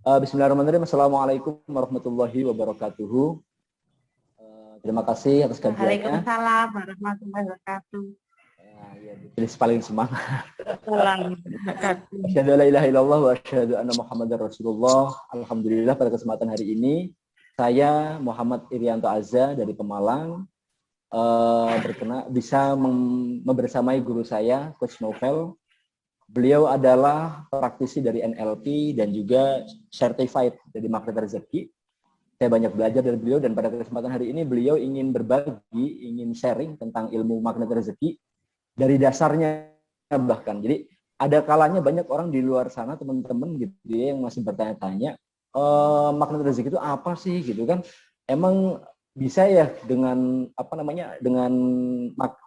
Bismillahirrahmanirrahim. Assalamualaikum warahmatullahi wabarakatuh. Terima kasih atas kajiannya. Waalaikumsalam warahmatullahi wabarakatuh. Ya, jadi paling semangat. Assalamualaikum. Asyhadu an la ilaha illallah wa asyhadu anna Muhammadar Rasulullah. Alhamdulillah pada kesempatan hari ini saya Muhammad Irianto Azza dari Pemalang bisa membersamai guru saya Coach Novel. Beliau adalah praktisi dari NLP dan juga certified dari Magnet Rezeki. Saya banyak belajar dari beliau dan pada kesempatan hari ini beliau ingin berbagi, ingin sharing tentang ilmu Magnet Rezeki dari dasarnya bahkan. Jadi ada kalanya banyak orang di luar sana teman-teman gitu ya yang masih bertanya-tanya Magnet Rezeki itu apa sih gitu kan? Emang bisa ya dengan dengan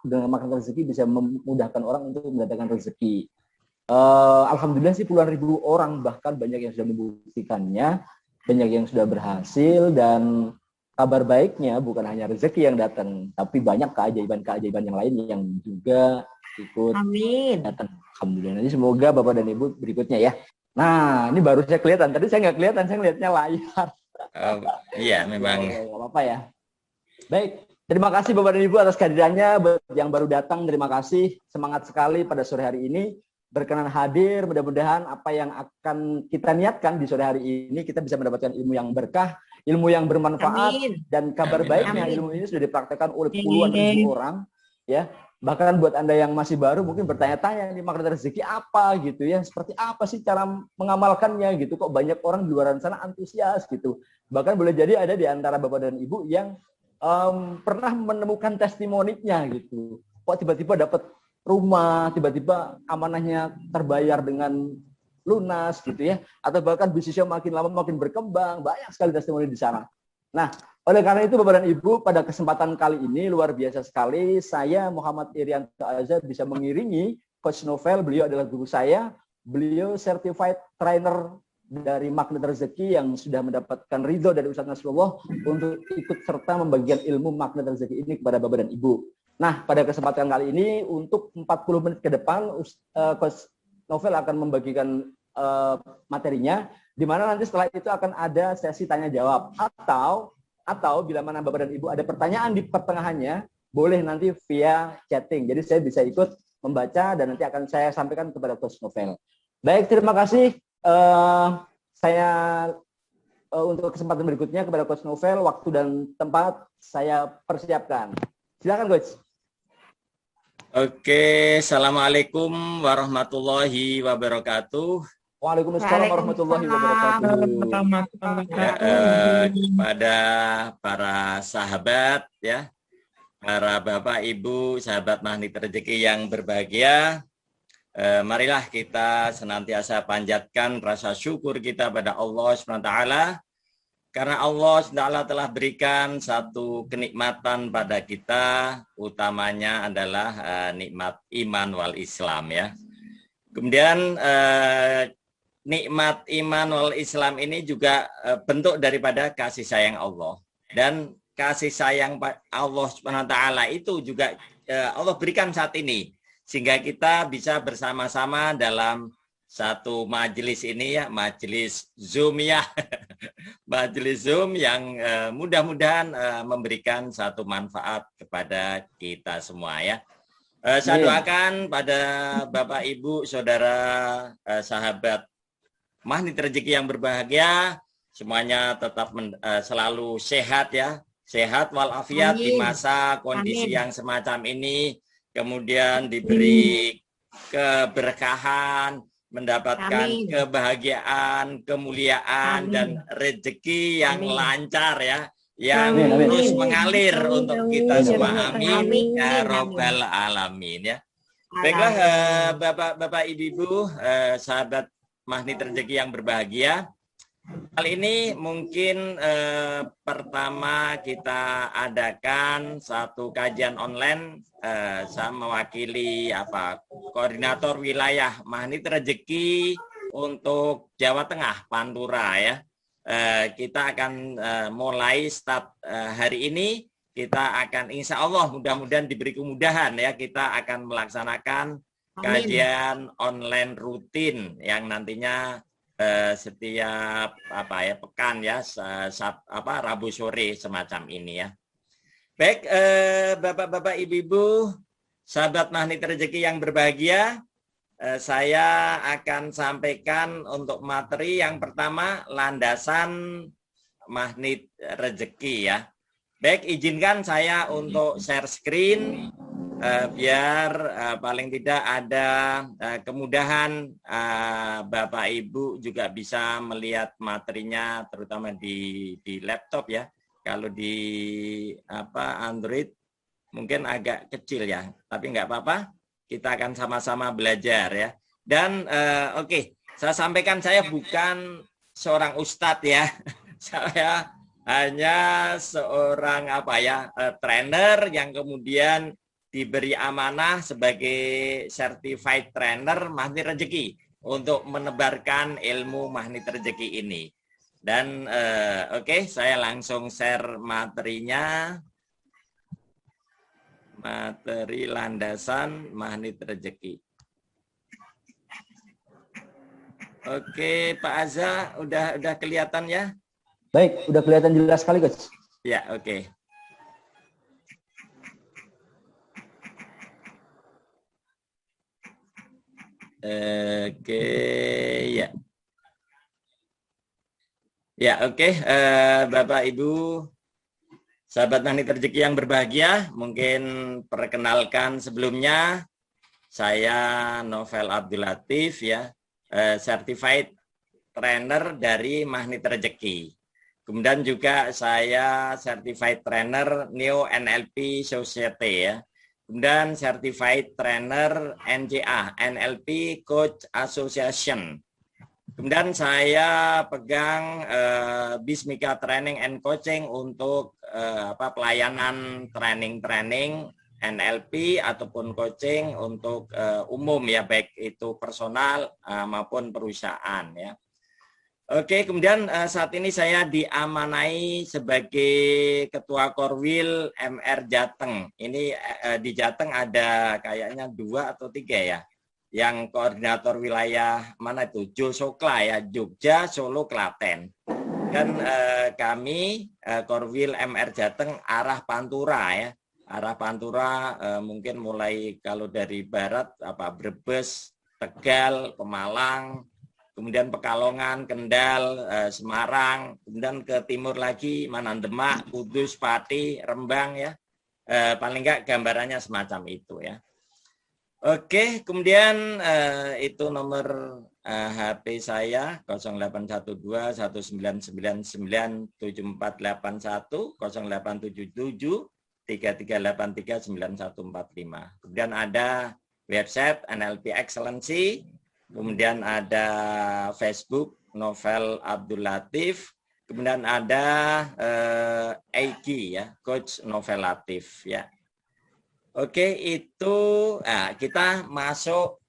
Magnet Rezeki bisa memudahkan orang untuk mendatangkan rezeki. Alhamdulillah sih puluhan ribu orang bahkan banyak yang sudah membuktikannya, banyak yang sudah berhasil dan kabar baiknya bukan hanya rezeki yang datang, tapi banyak keajaiban-keajaiban yang lain yang juga ikut datang. Alhamdulillah. Nanti semoga Bapak dan Ibu berikutnya ya. Nah, ini baru saya kelihatan. Tadi saya nggak kelihatan, saya ngeliatnya layar. Iya, memang. Nggak apa-apa ya. Baik, terima kasih Bapak dan Ibu atas kehadirannya. Yang baru datang, terima kasih. Semangat sekali pada sore hari ini. Berkenan hadir, mudah-mudahan apa yang akan kita niatkan di sore hari ini kita bisa mendapatkan ilmu yang berkah, ilmu yang bermanfaat. Amin. Dan kabar baiknya ilmu ini sudah dipraktekkan oleh puluhan ribu orang ya. Bahkan buat Anda yang masih baru mungkin bertanya-tanya ini Magnet Rezeki apa gitu ya, seperti apa sih cara mengamalkannya gitu, kok banyak orang di luar sana antusias gitu. Bahkan boleh jadi ada di antara Bapak dan Ibu yang pernah menemukan testimoninya gitu, kok tiba-tiba dapat rumah, tiba-tiba amanahnya terbayar dengan lunas gitu ya, atau bahkan bisnisnya makin lama makin berkembang, banyak sekali testimoni di sana. Nah, oleh karena itu Bapak dan Ibu, pada kesempatan kali ini luar biasa sekali saya Muhammad Irianto Azza bisa mengiringi Coach Novel. Beliau adalah guru saya, beliau certified trainer dari Magnet Rezeki yang sudah mendapatkan ridho dari Ustaz Nasrullah untuk ikut serta membagikan ilmu Magnet Rezeki ini kepada Bapak dan Ibu. Nah, pada kesempatan kali ini untuk 40 menit ke depan Coach Novel akan membagikan materinya, di mana nanti setelah itu akan ada sesi tanya jawab atau bila mana Bapak dan Ibu ada pertanyaan di pertengahannya, boleh nanti via chatting. Jadi saya bisa ikut membaca dan nanti akan saya sampaikan kepada Coach Novel. Baik, terima kasih. Saya untuk kesempatan berikutnya kepada Coach Novel, waktu dan tempat saya persiapkan. Silakan Coach. Oke, assalamualaikum warahmatullahi wabarakatuh. Waalaikumsalam warahmatullahi wabarakatuh. Kepada para sahabat ya, para Bapak Ibu, sahabat Magnet Rezeki yang berbahagia, marilah kita senantiasa panjatkan rasa syukur kita pada Allah SWT. Karena Allah SWT telah berikan satu kenikmatan pada kita, utamanya adalah nikmat iman wal Islam ya. Kemudian nikmat iman wal Islam ini juga bentuk daripada kasih sayang Allah. Dan kasih sayang Allah SWT itu juga Allah berikan saat ini. Sehingga kita bisa bersama-sama dalam satu majelis ini ya, majelis Zoom ya. Majelis Zoom yang mudah-mudahan memberikan satu manfaat kepada kita semua ya. Saya doakan pada Bapak Ibu, saudara, sahabat Magnet Rezeki yang berbahagia, semuanya tetap selalu sehat ya, sehat walafiat di masa kondisi yang semacam ini, kemudian diberi keberkahan, mendapatkan kebahagiaan, kemuliaan, dan rezeki yang lancar ya, yang terus mengalir untuk kita semua. Amin ya robbal alamin ya. Baiklah Bapak Ibu, sahabat Magnet Rezeki yang berbahagia, kali ini mungkin pertama kita adakan satu kajian online. Saya mewakili koordinator wilayah Magnet Rezeki untuk Jawa Tengah, Pantura ya. Kita akan mulai start hari ini. Kita akan insya Allah mudah-mudahan diberi kemudahan ya, kita akan melaksanakan kajian online rutin yang nantinya setiap pekan ya, Rabu sore semacam ini ya. Baik, Bapak-bapak, Ibu-ibu, sahabat Magnet Rezeki yang berbahagia, saya akan sampaikan untuk materi yang pertama, landasan Magnet Rezeki ya. Baik, izinkan saya untuk share screen biar paling tidak ada kemudahan Bapak Ibu juga bisa melihat materinya, terutama di laptop ya. Kalau di Android mungkin agak kecil ya, tapi nggak apa-apa, kita akan sama-sama belajar ya. Dan oke, saya sampaikan saya bukan seorang ustadz ya, saya hanya seorang trainer yang kemudian diberi amanah sebagai certified trainer Magnet Rezeki untuk menebarkan ilmu Magnet Rezeki ini. Dan oke, saya langsung share materinya. Materi landasan Magnet Rezeki. Oke, Pak Azza, udah kelihatan ya? Baik, udah kelihatan jelas sekali, Coach. Ya, oke. Oke, ya. Ya, oke. Bapak, Ibu, sahabat Magnet Rezeki yang berbahagia, mungkin perkenalkan sebelumnya, saya Novel Abdul Latif ya, certified trainer dari Magnet Rezeki. Kemudian juga saya certified trainer Neo NLP Society ya. Kemudian certified trainer NCA, NLP Coach Association. Kemudian saya pegang Bismika Training and Coaching untuk pelayanan training NLP ataupun coaching untuk umum ya, baik itu personal maupun perusahaan ya. Oke, kemudian saat ini saya diamanai sebagai Ketua Korwil MR Jateng. Ini di Jateng ada kayaknya 2 atau 3 ya. Yang koordinator wilayah mana itu? Josokla ya, Jogja, Solo, Klaten. Dan kami Korwil MR Jateng arah Pantura ya. Arah Pantura mungkin mulai kalau dari barat Brebes, Tegal, Pemalang, kemudian Pekalongan, Kendal, Semarang, kemudian ke timur lagi mana Demak, Kudus, Pati, Rembang ya. Paling enggak gambarannya semacam itu ya. Oke, kemudian itu nomor HP saya 0812 1999 7481 0877 3383 9145. Kemudian ada website NLP Excellency. Kemudian ada Facebook Novel Abdul Latif, kemudian ada IG ya, Coach Novel Latif ya. Oke, itu kita masuk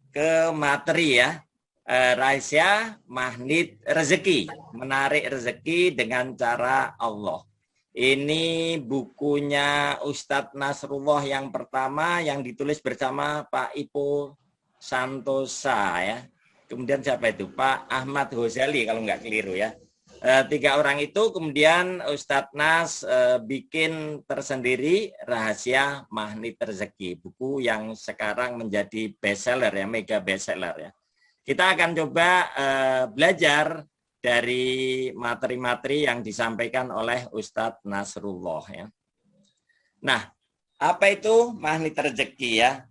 ke materi ya. Rahasia Magnet Rezeki, menarik rezeki dengan cara Allah. Ini bukunya Ustadz Nasrullah yang pertama yang ditulis bersama Pak Ipo Santosa ya. Kemudian siapa itu? Pak Ahmad Ghazali kalau nggak keliru ya. 3 orang itu kemudian Ustadz Nas bikin tersendiri Rahasia Magnet Rezeki. Buku yang sekarang menjadi bestseller ya, mega bestseller ya. Kita akan coba belajar dari materi-materi yang disampaikan oleh Ustadz Nasrullah ya. Nah, apa itu Magnet Rezeki ya?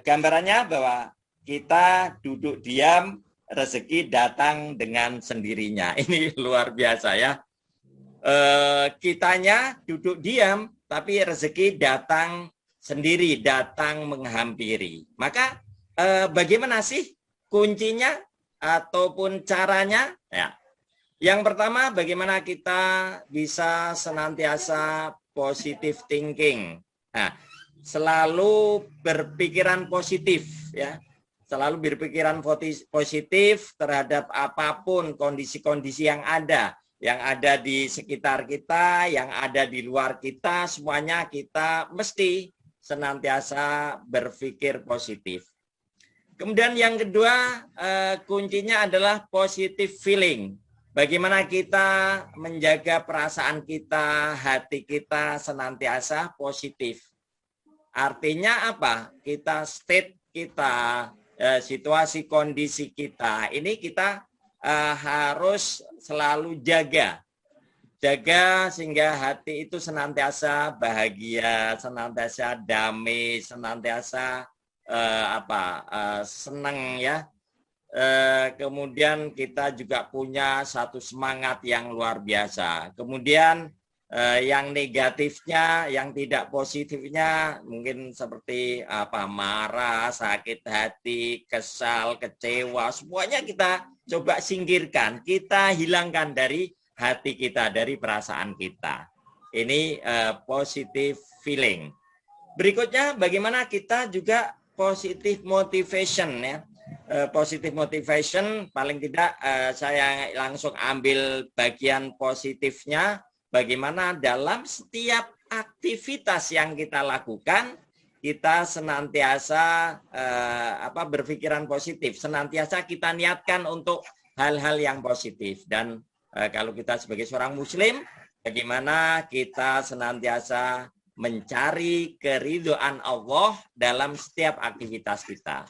Gambarannya bahwa kita duduk diam, rezeki datang dengan sendirinya. Ini luar biasa ya. Kitanya duduk diam, tapi rezeki datang sendiri, datang menghampiri. Maka bagaimana sih kuncinya ataupun caranya? Ya. Yang pertama, bagaimana kita bisa senantiasa positive thinking. Nah, selalu berpikiran positif ya. Selalu berpikiran positif terhadap apapun kondisi-kondisi yang ada di sekitar kita, yang ada di luar kita, semuanya kita mesti senantiasa berpikir positif. Kemudian yang kedua, kuncinya adalah positive feeling. Bagaimana kita menjaga perasaan kita, hati kita senantiasa positif. Artinya apa? Kita state kita, situasi kondisi kita, ini kita harus selalu jaga. Jaga sehingga hati itu senantiasa bahagia, senantiasa damai, senantiasa senang ya. Kemudian kita juga punya satu semangat yang luar biasa. Kemudian yang negatifnya, yang tidak positifnya mungkin seperti marah, sakit hati, kesal, kecewa, semuanya kita coba singkirkan, kita hilangkan dari hati kita, dari perasaan kita. Ini positive feeling. Berikutnya bagaimana kita juga positive motivation ya. Positive motivation paling tidak saya langsung ambil bagian positifnya. Bagaimana dalam setiap aktivitas yang kita lakukan, kita senantiasa berpikiran positif, senantiasa kita niatkan untuk hal-hal yang positif. Dan kalau kita sebagai seorang muslim, bagaimana kita senantiasa mencari keridhaan Allah dalam setiap aktivitas kita.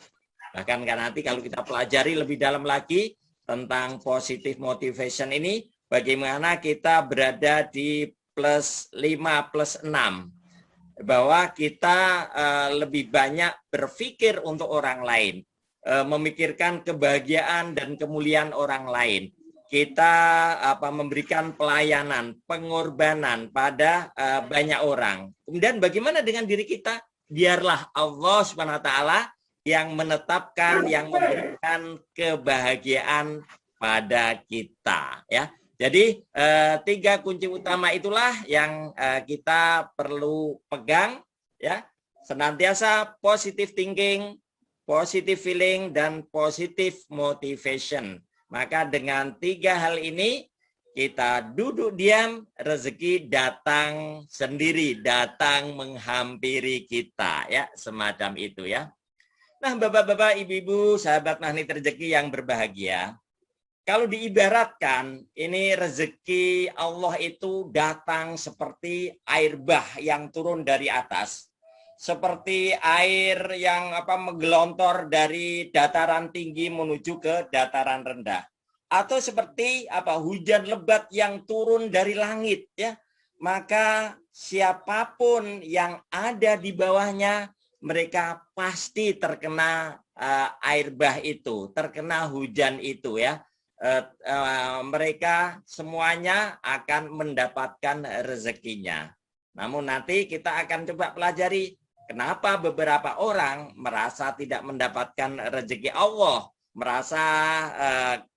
Bahkan kan nanti kalau kita pelajari lebih dalam lagi tentang positive motivation ini, bagaimana kita berada di plus 5 plus 6. Bahwa kita lebih banyak berpikir untuk orang lain. Memikirkan kebahagiaan dan kemuliaan orang lain. Kita memberikan pelayanan, pengorbanan pada banyak orang. Kemudian bagaimana dengan diri kita? Biarlah Allah SWT yang menetapkan, yang memberikan kebahagiaan pada kita. Ya. Jadi 3 kunci utama itulah yang kita perlu pegang. Ya. Senantiasa positive thinking, positive feeling, dan positive motivation. Maka dengan 3 hal ini kita duduk diam, rezeki datang sendiri, datang menghampiri kita, ya, semacam itu ya. Nah, Bapak-bapak, Ibu-ibu, sahabat Magnet Rezeki yang berbahagia, kalau diibaratkan ini rezeki Allah itu datang seperti air bah yang turun dari atas. Seperti air yang menggelontor dari dataran tinggi menuju ke dataran rendah, atau seperti hujan lebat yang turun dari langit ya. Maka siapapun yang ada di bawahnya, mereka pasti terkena air bah itu, terkena hujan itu ya. Mereka semuanya akan mendapatkan rezekinya. Namun nanti kita akan coba pelajari kenapa beberapa orang merasa tidak mendapatkan rezeki Allah, merasa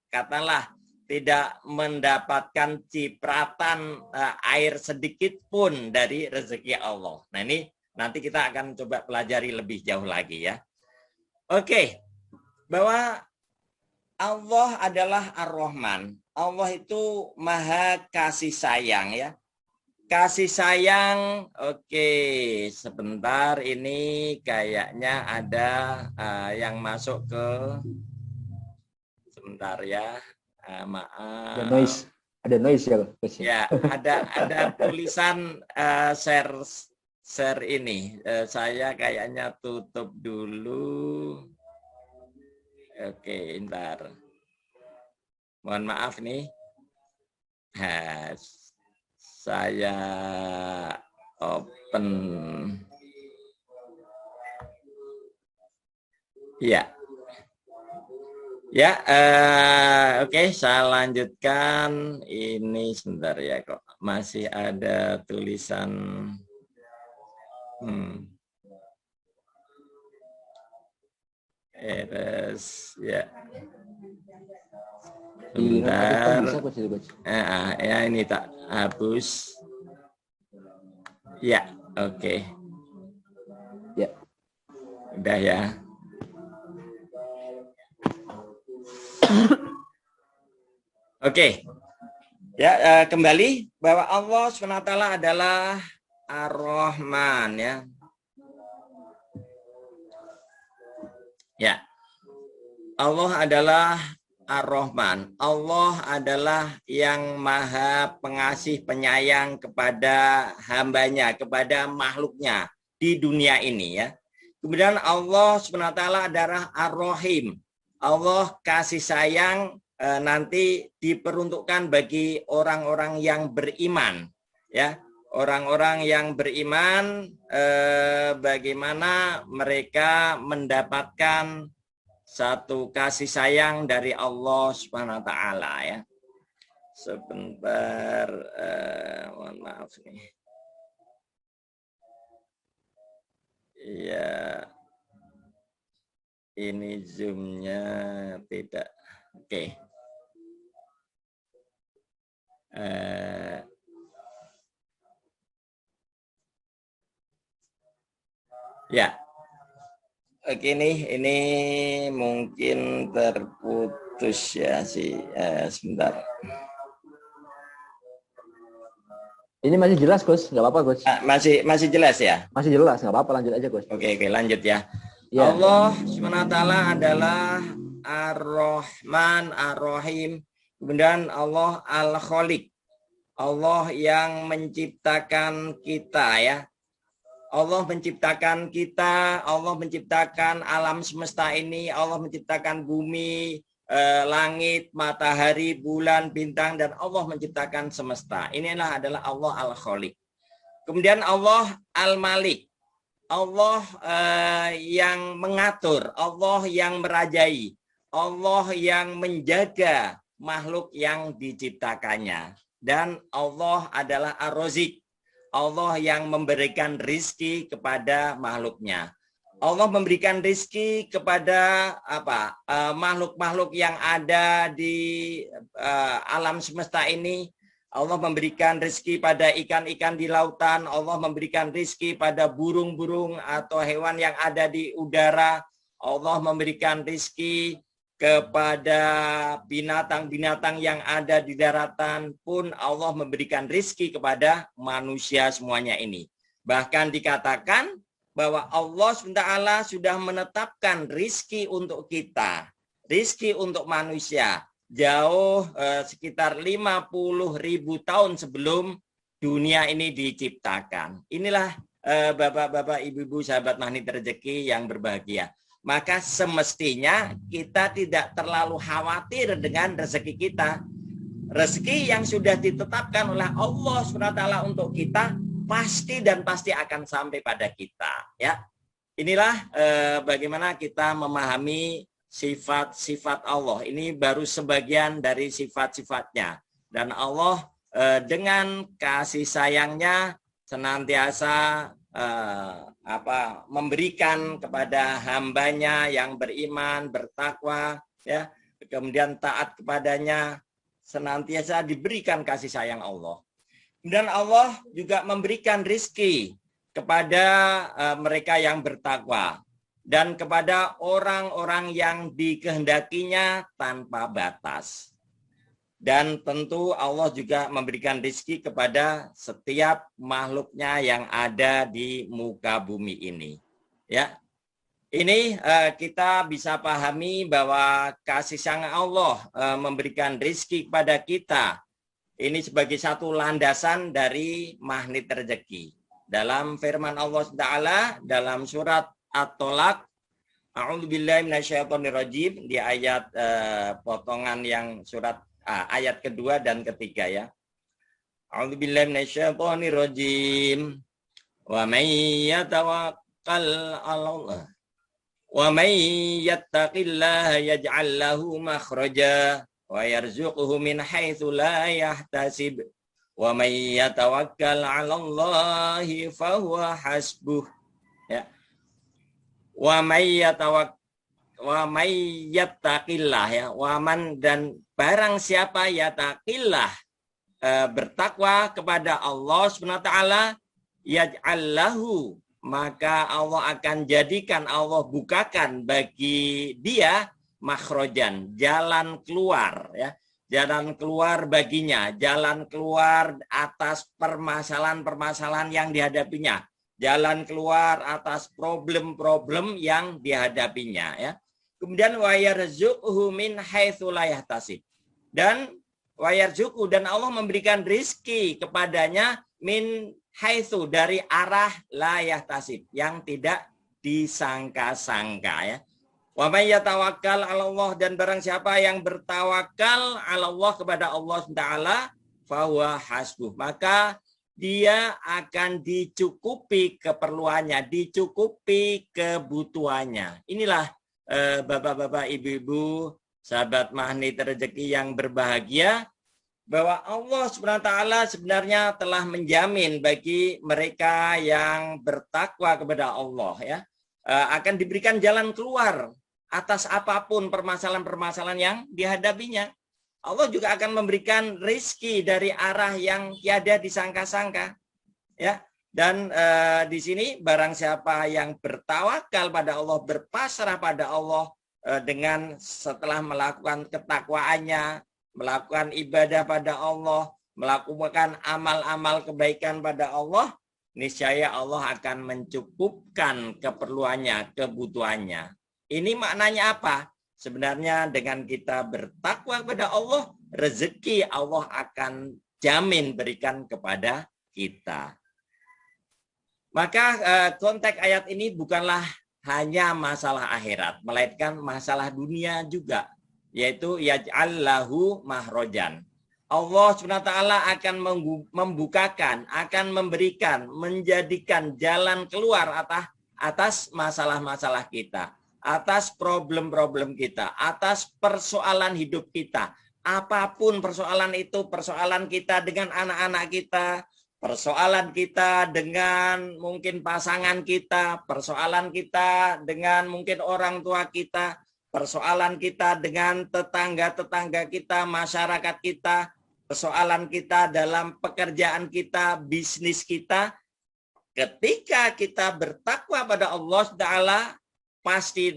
katakanlah tidak mendapatkan cipratan air sedikit pun dari rezeki Allah. Nah ini nanti kita akan coba pelajari lebih jauh lagi ya. Oke, bahwa Allah adalah Ar-Rahman. Allah itu maha kasih sayang ya. Kasih sayang, oke, sebentar ini kayaknya ada yang masuk ke, sebentar ya, maaf. Ada noise ya, Coach? Ya, ada tulisan share ini, saya kayaknya tutup dulu. Oke, ntar. Mohon maaf nih. Saya open. Ya. Ya, oke, saya lanjutkan. Ini sebentar ya, kok masih ada tulisan. Ya. Sebentar. Ya, ini tak hapus. Ya, oke. Ya. Udah ya. Oke. Ya, kembali bahwa Allah SWT adalah Ar-Rahman ya. Ya. Allah adalah Ar-Rahman. Allah adalah yang maha pengasih penyayang kepada hambanya, kepada makhluknya di dunia ini ya. Kemudian Allah SWT adalah Ar-Rahim. Allah kasih sayang nanti diperuntukkan bagi orang-orang yang beriman ya. Orang-orang yang beriman bagaimana mereka mendapatkan satu kasih sayang dari Allah Subhanahu wa taala ya. Sebentar, mohon maaf nih. Iya. Ini zoom-nya tidak. Oke. Ya. Oke, ini mungkin terputus ya sih. Sebentar. Ini masih jelas, Gus? Nggak apa-apa, Gus? Masih jelas ya? Masih jelas, nggak apa-apa. Lanjut aja, Gus. Oke, lanjut ya. Ya. Allah SWT adalah Ar-Rahman, Ar-Rahim. Kemudian Allah Al-Khaliq. Allah yang menciptakan kita ya. Allah menciptakan kita, Allah menciptakan alam semesta ini, Allah menciptakan bumi, langit, matahari, bulan, bintang, dan Allah menciptakan semesta. Inilah adalah Allah Al-Khaliq. Kemudian Allah Al-Malik. Allah yang mengatur, Allah yang merajai, Allah yang menjaga makhluk yang diciptakannya. Dan Allah adalah Ar-Razik. Allah yang memberikan rizki kepada makhluknya. Allah memberikan rizki kepada makhluk-makhluk yang ada di alam semesta ini. Allah memberikan rizki pada ikan-ikan di lautan. Allah memberikan rizki pada burung-burung atau hewan yang ada di udara. Allah memberikan rizki kepada binatang-binatang yang ada di daratan pun Allah memberikan rizki kepada manusia semuanya ini. Bahkan dikatakan bahwa Allah SWT sudah menetapkan rizki untuk kita, rizki untuk manusia jauh sekitar 50.000 tahun sebelum dunia ini diciptakan. Inilah bapak-bapak, ibu-ibu, sahabat Magnet Rezeki yang berbahagia. Maka semestinya kita tidak terlalu khawatir dengan rezeki kita. Rezeki yang sudah ditetapkan oleh Allah SWT untuk kita pasti dan pasti akan sampai pada kita. Ya, inilah bagaimana kita memahami sifat-sifat Allah. Ini baru sebagian dari sifat-sifatnya. Dan Allah dengan kasih sayangnya senantiasa memberikan kepada hambanya yang beriman, bertakwa, ya, kemudian taat kepadanya, senantiasa diberikan kasih sayang Allah. Dan Allah juga memberikan rizki kepada mereka yang bertakwa dan kepada orang-orang yang dikehendakinya tanpa batas. Dan tentu Allah juga memberikan rizki kepada setiap makhluknya yang ada di muka bumi ini. Ya, ini kita bisa pahami bahwa kasih sayang Allah memberikan rizki kepada kita. Ini sebagai satu landasan dari magnet rezeki. Dalam firman Allah Taala dalam surat At-Tolak, A'udzubillahi minasyaitonirrajim, di ayat potongan yang surat ayat kedua dan ketiga ya. A'udzubillahi minasyaitonirrajim. Wa may yatawakkal 'alallah wa may yattaqillaha yaj'al lahu makhraja wa yarzuquhu min haitsu la yahtasib wa may yatawakkal 'alallahi fahuwa hasbuh. Ya. Wa may yattaqillah ya, waman dan barang siapa yattaqillah bertakwa kepada Allah SWT, yaj'allahu, maka Allah akan jadikan, Allah bukakan bagi dia makhrojan, jalan keluar ya, jalan keluar baginya, jalan keluar atas permasalahan-permasalahan yang dihadapinya, jalan keluar atas problem-problem yang dihadapinya ya. Kemudian wa yarzuqhu min haitsu la yahtasib. Dan wa yarzuqhu, dan Allah memberikan rizki kepadanya min haitsu, dari arah la yahtasib, yang tidak disangka-sangka ya. Wa may yatawakkal 'ala Allah, dan barang siapa yang bertawakal 'ala Allah, kepada Allah Taala, fa huwa hasbuh, maka dia akan dicukupi keperluannya, dicukupi kebutuhannya. Inilah bapak-bapak, ibu-ibu, sahabat magnet rezeki yang berbahagia, bahwa Allah SWT sebenarnya telah menjamin bagi mereka yang bertakwa kepada Allah ya, akan diberikan jalan keluar atas apapun permasalahan-permasalahan yang dihadapinya. Allah juga akan memberikan rezeki dari arah yang tiada disangka-sangka ya. Dan di sini barang siapa yang bertawakal pada Allah, berpasrah pada Allah, dengan setelah melakukan ketakwaannya, melakukan ibadah pada Allah, melakukan amal-amal kebaikan pada Allah, niscaya Allah akan mencukupkan keperluannya, kebutuhannya. Ini maknanya apa? Sebenarnya dengan kita bertakwa kepada Allah, rezeki Allah akan jamin berikan kepada kita. Maka konteks ayat ini bukanlah hanya masalah akhirat, melainkan masalah dunia juga, yaitu yaj'al lahu mahrojan. Allah SWT akan membukakan, akan memberikan, menjadikan jalan keluar atas masalah-masalah kita, atas problem-problem kita, atas persoalan hidup kita. Apapun persoalan itu, persoalan kita dengan anak-anak kita, persoalan kita dengan mungkin pasangan kita, persoalan kita dengan mungkin orang tua kita, persoalan kita dengan tetangga-tetangga kita, masyarakat kita, persoalan kita dalam pekerjaan kita, bisnis kita. Ketika kita bertakwa pada Allah Ta'ala, pasti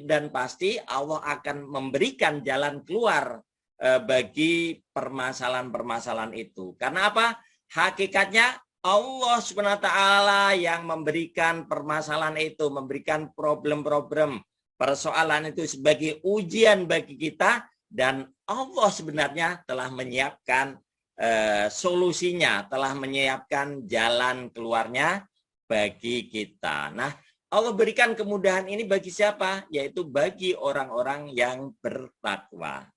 Allah akan memberikan jalan keluar bagi permasalahan-permasalahan itu. Karena apa? Hakikatnya Allah SWT yang memberikan permasalahan itu, memberikan problem-problem, persoalan itu sebagai ujian bagi kita, dan Allah sebenarnya telah menyiapkan solusinya, telah menyiapkan jalan keluarnya bagi kita. Nah, Allah berikan kemudahan ini bagi siapa? Yaitu bagi orang-orang yang bertakwa.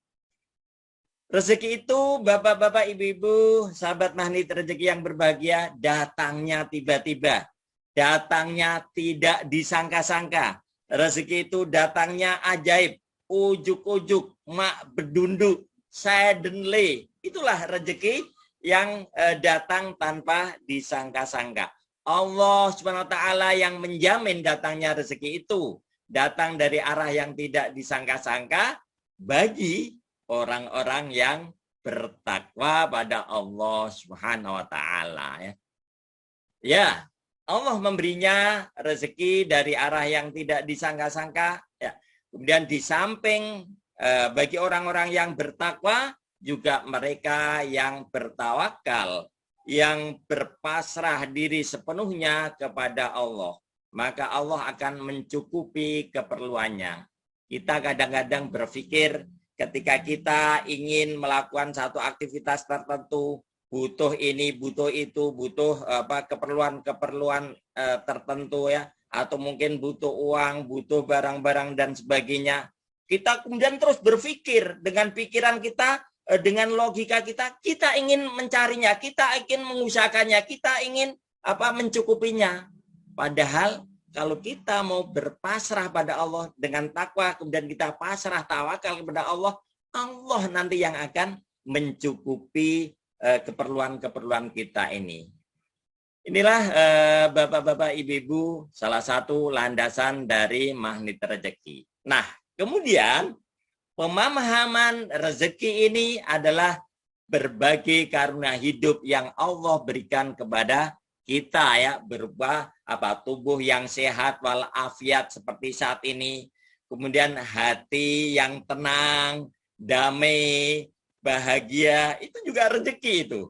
Rezeki itu, bapak-bapak, ibu-ibu, sahabat magnet rezeki yang berbahagia, datangnya tiba-tiba. Datangnya tidak disangka-sangka. Rezeki itu datangnya ajaib, ujuk-ujuk, mak bedunduk, suddenly. Itulah rezeki yang datang tanpa disangka-sangka. Allah SWT yang menjamin datangnya rezeki itu. Datang dari arah yang tidak disangka-sangka bagi orang-orang yang bertakwa pada Allah Subhanahu wa taala ya. Ya, Allah memberinya rezeki dari arah yang tidak disangka-sangka ya. Kemudian di samping bagi orang-orang yang bertakwa, juga mereka yang bertawakal, yang berpasrah diri sepenuhnya kepada Allah, maka Allah akan mencukupi keperluannya. Kita kadang-kadang berpikir ketika kita ingin melakukan satu aktivitas tertentu, butuh ini, butuh itu, butuh keperluan-keperluan tertentu ya, atau mungkin butuh uang, butuh barang-barang dan sebagainya. Kita kemudian terus berpikir dengan pikiran kita, dengan logika kita, kita ingin mencarinya, kita ingin mengusahakannya, kita ingin mencukupinya. Padahal kalau kita mau berpasrah pada Allah dengan takwa, kemudian kita pasrah tawakal kepada Allah, Allah nanti yang akan mencukupi keperluan-keperluan kita ini. Inilah bapak-bapak, ibu-ibu, salah satu landasan dari magnet rezeki. Nah, kemudian pemahaman rezeki ini adalah berbagai karunia hidup yang Allah berikan kepada kita ya, berupa tubuh yang sehat walafiat seperti saat ini, kemudian hati yang tenang, damai, bahagia, itu juga rezeki itu.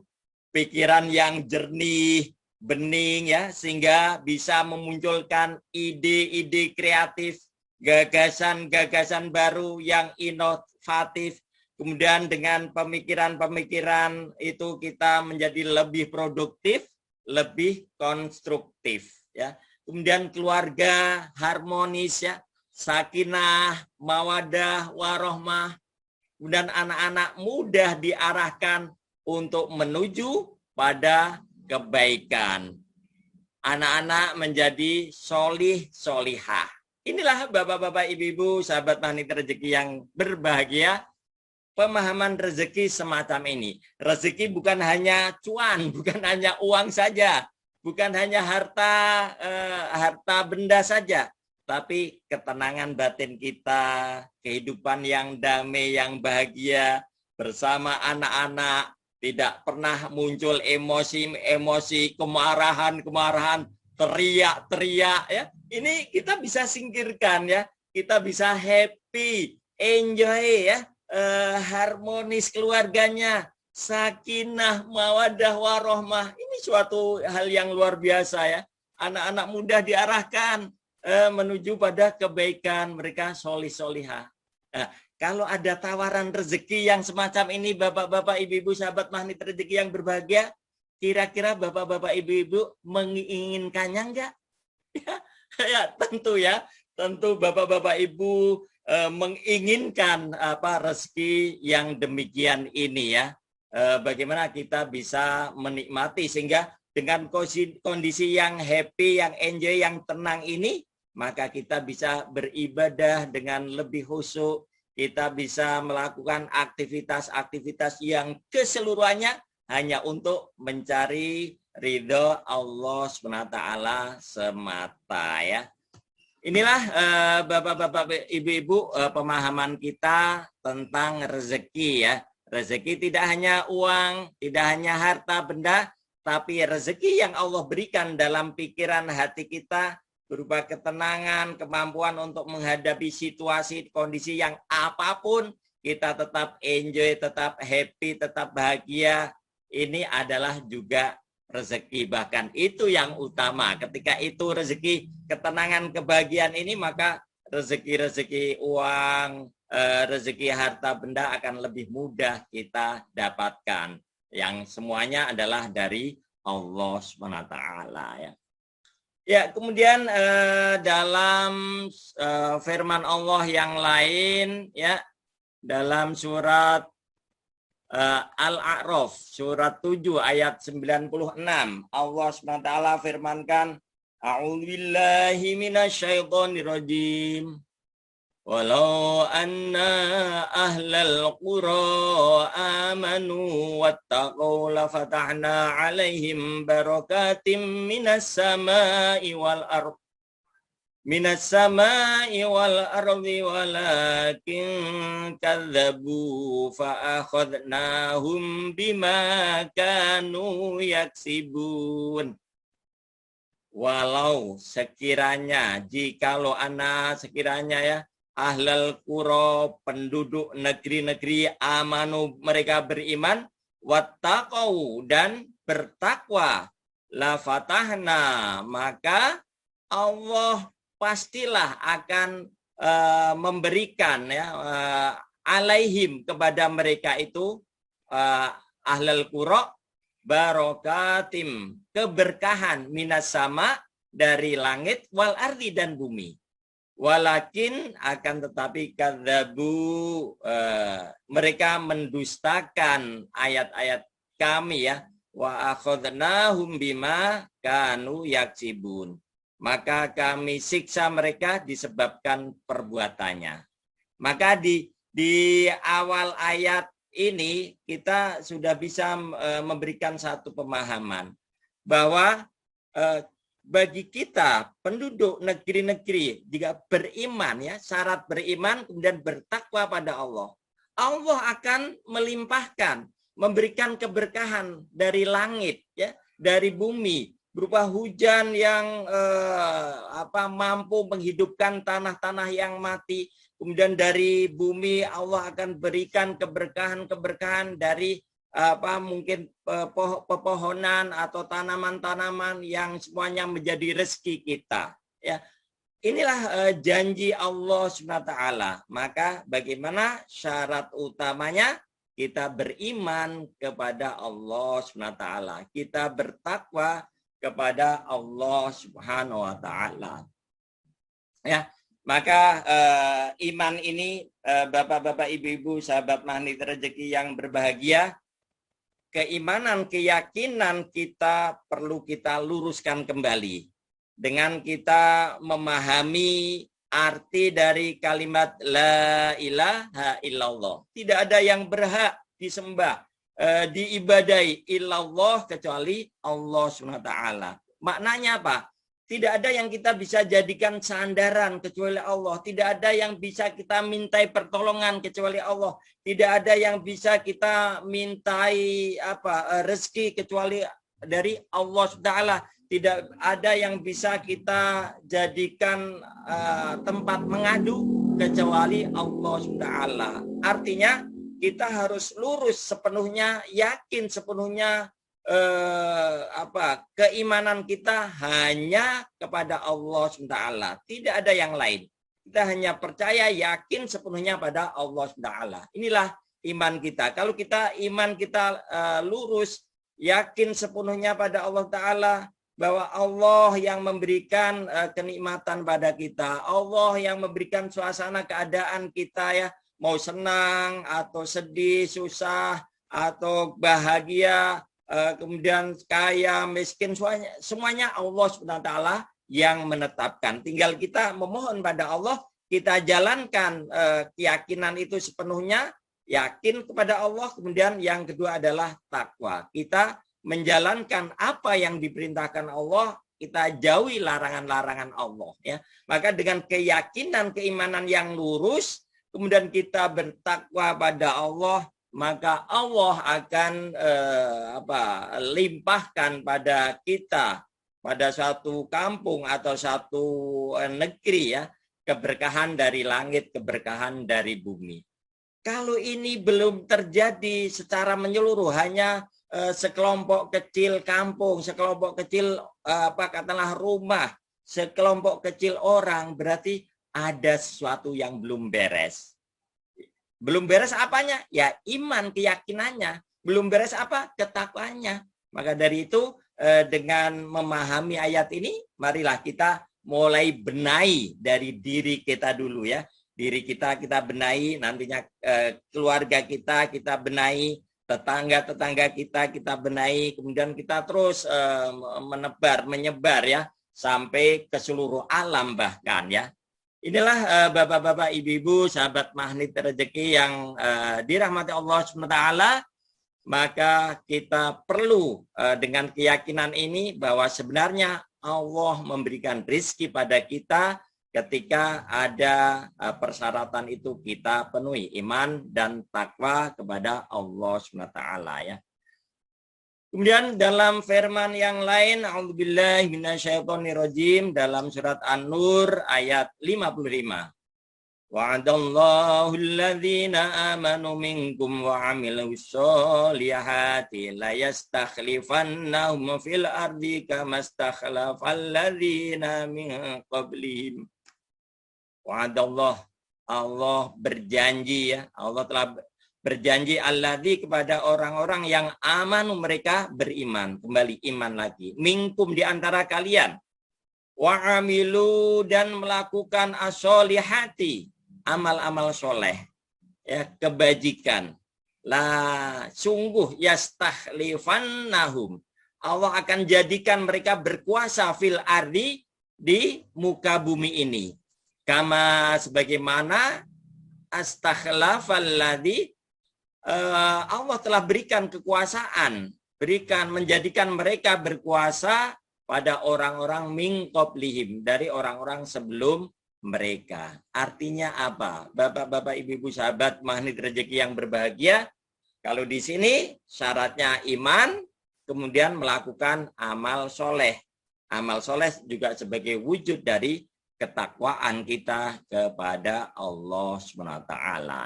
Pikiran yang jernih, bening ya, sehingga bisa memunculkan ide-ide kreatif gagasan-gagasan baru yang inovatif. Kemudian dengan pemikiran-pemikiran itu kita menjadi lebih produktif, lebih konstruktif ya. Kemudian keluarga harmonis ya, sakinah, mawadah, warohmah. Kemudian anak-anak mudah diarahkan untuk menuju pada kebaikan. Anak-anak menjadi solih, solihah. Inilah bapak-bapak, ibu-ibu, sahabat magnet rezeki yang berbahagia. Pemahaman rezeki semacam ini. Rezeki bukan hanya cuan, bukan hanya uang saja, bukan hanya harta benda saja, tapi ketenangan batin kita, kehidupan yang damai, yang bahagia bersama anak-anak, tidak pernah muncul emosi-emosi, kemarahan, teriak-teriak ya. Ini kita bisa singkirkan ya. Kita bisa happy, enjoy ya. Harmonis keluarganya, sakinah, mawadah, warohmah. Ini suatu hal yang luar biasa ya. Anak-anak mudah diarahkan menuju pada kebaikan, mereka solih-solihah. Nah, kalau ada tawaran rezeki yang semacam ini, bapak-bapak, ibu-ibu, sahabat magnet rezeki yang berbahagia, kira-kira bapak-bapak, ibu-ibu menginginkannya enggak? Ya, tentu bapak-bapak, ibu menginginkan rezeki yang demikian ini ya. Bagaimana kita bisa menikmati sehingga dengan kondisi yang happy, yang enjoy, yang tenang ini, maka kita bisa beribadah dengan lebih khusyuk, kita bisa melakukan aktivitas-aktivitas yang keseluruhannya hanya untuk mencari ridho Allah SWT semata ya. Inilah bapak-bapak, ibu-ibu, pemahaman kita tentang rezeki ya. Rezeki tidak hanya uang, tidak hanya harta benda, tapi rezeki yang Allah berikan dalam pikiran hati kita berupa ketenangan, kemampuan untuk menghadapi situasi, kondisi yang apapun, kita tetap enjoy, tetap happy, tetap bahagia. Ini adalah juga rezeki, bahkan itu yang utama. Ketika itu rezeki, ketenangan, kebahagiaan ini, maka rezeki-rezeki uang, rezeki harta benda akan lebih mudah kita dapatkan. Yang semuanya adalah dari Allah SWT ya. Ya, kemudian dalam firman Allah yang lain ya, dalam surat Al-A'raf surat 7 ayat 96, Allah SWT firmankan, A'udzubillahi minasyaitonirrajim. Walau anna ahlal qura amanu wattaqau lafatahna alaihim barakatim minas samai wal ardh walakin kadzabu fa'akhadnahum bima kanu yaksibun. Walau sekiranya, jikalau sekiranya ya, ahlal qura, penduduk negeri-negeri, amanu, mereka beriman, wattaqau, dan bertakwa, la fatahna, maka Allah pastilah akan memberikan ya, alaihim, kepada mereka itu ahlal qura, barokatim, keberkahan, minas sama, dari langit, wal ardi, dan bumi. Walakin, akan tetapi, kadzabu, mereka mendustakan ayat-ayat kami ya. Wa akhadnahum bima kanu yaksibun. Maka kami siksa mereka disebabkan perbuatannya. Maka di awal ayat ini kita sudah bisa memberikan satu pemahaman bahwa bagi kita penduduk negeri-negeri jika beriman ya, syarat beriman kemudian bertakwa pada Allah, Allah akan melimpahkan, memberikan keberkahan dari langit ya, dari bumi, berupa hujan yang mampu menghidupkan tanah-tanah yang mati. Kemudian dari bumi Allah akan berikan keberkahan-keberkahan dari mungkin pepohonan atau tanaman-tanaman yang semuanya menjadi rezeki kita ya. inilah janji Allah SWT. Maka bagaimana syarat utamanya? Kita beriman kepada Allah SWT. Kita bertakwa kepada Allah Subhanahu wa taala. Ya, maka iman ini Bapak-bapak, Ibu-ibu, sahabat Magnet Rezeki yang berbahagia, keimanan, keyakinan kita perlu kita luruskan kembali dengan kita memahami arti dari kalimat la ilaha illallah. Tidak ada yang berhak disembah, diibadai illallah kecuali Allah SWT. Maknanya apa? Tidak ada yang kita bisa jadikan sandaran kecuali Allah. Tidak ada yang bisa kita mintai pertolongan kecuali Allah. Tidak ada yang bisa kita mintai rezeki kecuali dari Allah SWT. Tidak ada yang bisa kita jadikan tempat mengadu kecuali Allah SWT. Artinya kita harus lurus sepenuhnya, yakin sepenuhnya keimanan kita hanya kepada Allah SWT. Tidak ada yang lain. Kita hanya percaya, yakin sepenuhnya pada Allah SWT. Inilah iman kita. Kalau kita iman kita lurus, yakin sepenuhnya pada Allah Ta'ala, bahwa Allah yang memberikan kenikmatan pada kita, Allah yang memberikan suasana keadaan kita, ya, mau senang atau sedih, susah atau bahagia, kemudian kaya, miskin, semuanya Allah SWT yang menetapkan. Tinggal kita memohon pada Allah, kita jalankan keyakinan itu sepenuhnya, yakin kepada Allah. Kemudian yang kedua adalah takwa. Kita menjalankan apa yang diperintahkan Allah, kita jauhi larangan-larangan Allah, ya. Maka dengan keyakinan, keimanan yang lurus, kemudian kita bertakwa pada Allah, maka Allah akan limpahkan pada kita, pada suatu kampung atau satu negeri, ya, keberkahan dari langit, keberkahan dari bumi. Kalau ini belum terjadi secara menyeluruh, hanya sekelompok kecil kampung, sekelompok kecil katakanlah rumah, sekelompok kecil orang, berarti ada sesuatu yang belum beres. Belum beres apanya? Ya iman, keyakinannya. Belum beres apa? Ketakwanya. Maka dari itu dengan memahami ayat ini, marilah kita mulai benahi dari diri kita dulu, ya. Diri kita benahi, nantinya keluarga kita benahi, tetangga-tetangga kita benahi, kemudian kita terus menyebar, ya, sampai ke seluruh alam bahkan, ya. Inilah bapak-bapak, ibu-ibu, sahabat Magnet Rezeki yang dirahmati Allah SWT. Maka kita perlu dengan keyakinan ini bahwa sebenarnya Allah memberikan rezeki pada kita ketika ada persyaratan itu kita penuhi, iman dan takwa kepada Allah SWT, ya. Kemudian dalam firman yang lain, a'udzubillahi minasyaitonirrajim, dalam surat An-Nur ayat 55. Wa'adallahu alladhina amanu minkum wa 'amilus sholihati la yastakhlifannahum fil ardi kama stakhlafal ladzina min qablihim. Wa'adallah, Allah berjanji, ya, Allah telah berjanji alladzi kepada orang-orang yang amanu, mereka beriman, kembali iman lagi, minkum di antara kalian, wa amilu dan melakukan as-sholihati, amal-amal soleh, ya, kebajikan. Lah sungguh yastakhlifannahum, Allah akan jadikan mereka berkuasa fil ardi, di muka bumi ini. Kama sebagaimana astakhlafalladzi Allah telah berikan kekuasaan, menjadikan mereka berkuasa pada orang-orang min qablihim, dari orang-orang sebelum mereka. Artinya apa? Bapak-bapak, ibu-ibu, sahabat Magnet Rezeki yang berbahagia, kalau di sini syaratnya iman, kemudian melakukan amal soleh. Amal soleh juga sebagai wujud dari ketakwaan kita kepada Allah SWT,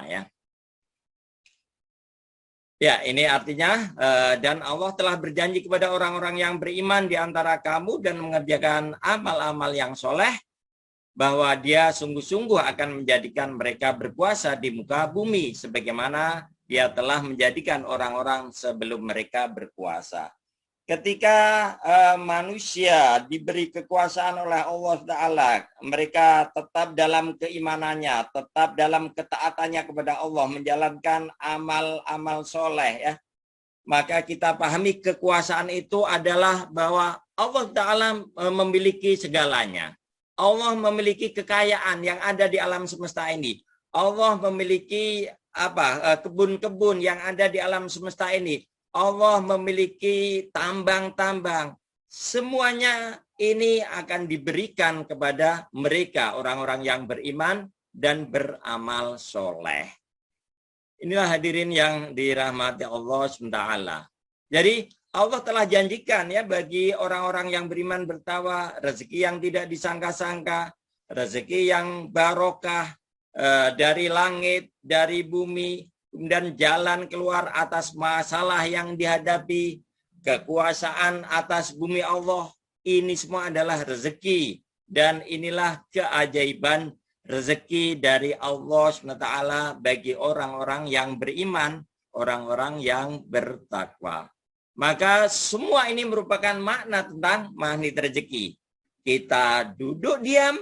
ya. Ya, ini artinya dan Allah telah berjanji kepada orang-orang yang beriman di antara kamu dan mengerjakan amal-amal yang soleh, bahwa dia sungguh-sungguh akan menjadikan mereka berkuasa di muka bumi sebagaimana dia telah menjadikan orang-orang sebelum mereka berkuasa. Ketika manusia diberi kekuasaan oleh Allah Ta'ala, mereka tetap dalam keimanannya, tetap dalam ketaatannya kepada Allah, menjalankan amal-amal soleh, ya. Maka kita pahami kekuasaan itu adalah bahwa Allah Ta'ala memiliki segalanya. Allah memiliki kekayaan yang ada di alam semesta ini. Allah memiliki kebun-kebun yang ada di alam semesta ini. Allah memiliki tambang-tambang. Semuanya ini akan diberikan kepada mereka, orang-orang yang beriman dan beramal soleh. Inilah hadirin yang dirahmati Allah SWT. Jadi Allah telah janjikan ya bagi orang-orang yang beriman bertakwa rezeki yang tidak disangka-sangka, rezeki yang barokah dari langit, dari bumi, kemudian jalan keluar atas masalah yang dihadapi, kekuasaan atas bumi Allah. Ini semua adalah rezeki. Dan inilah keajaiban rezeki dari Allah SWT bagi orang-orang yang beriman, orang-orang yang bertakwa. Maka semua ini merupakan makna tentang magnet rezeki. Kita duduk diam,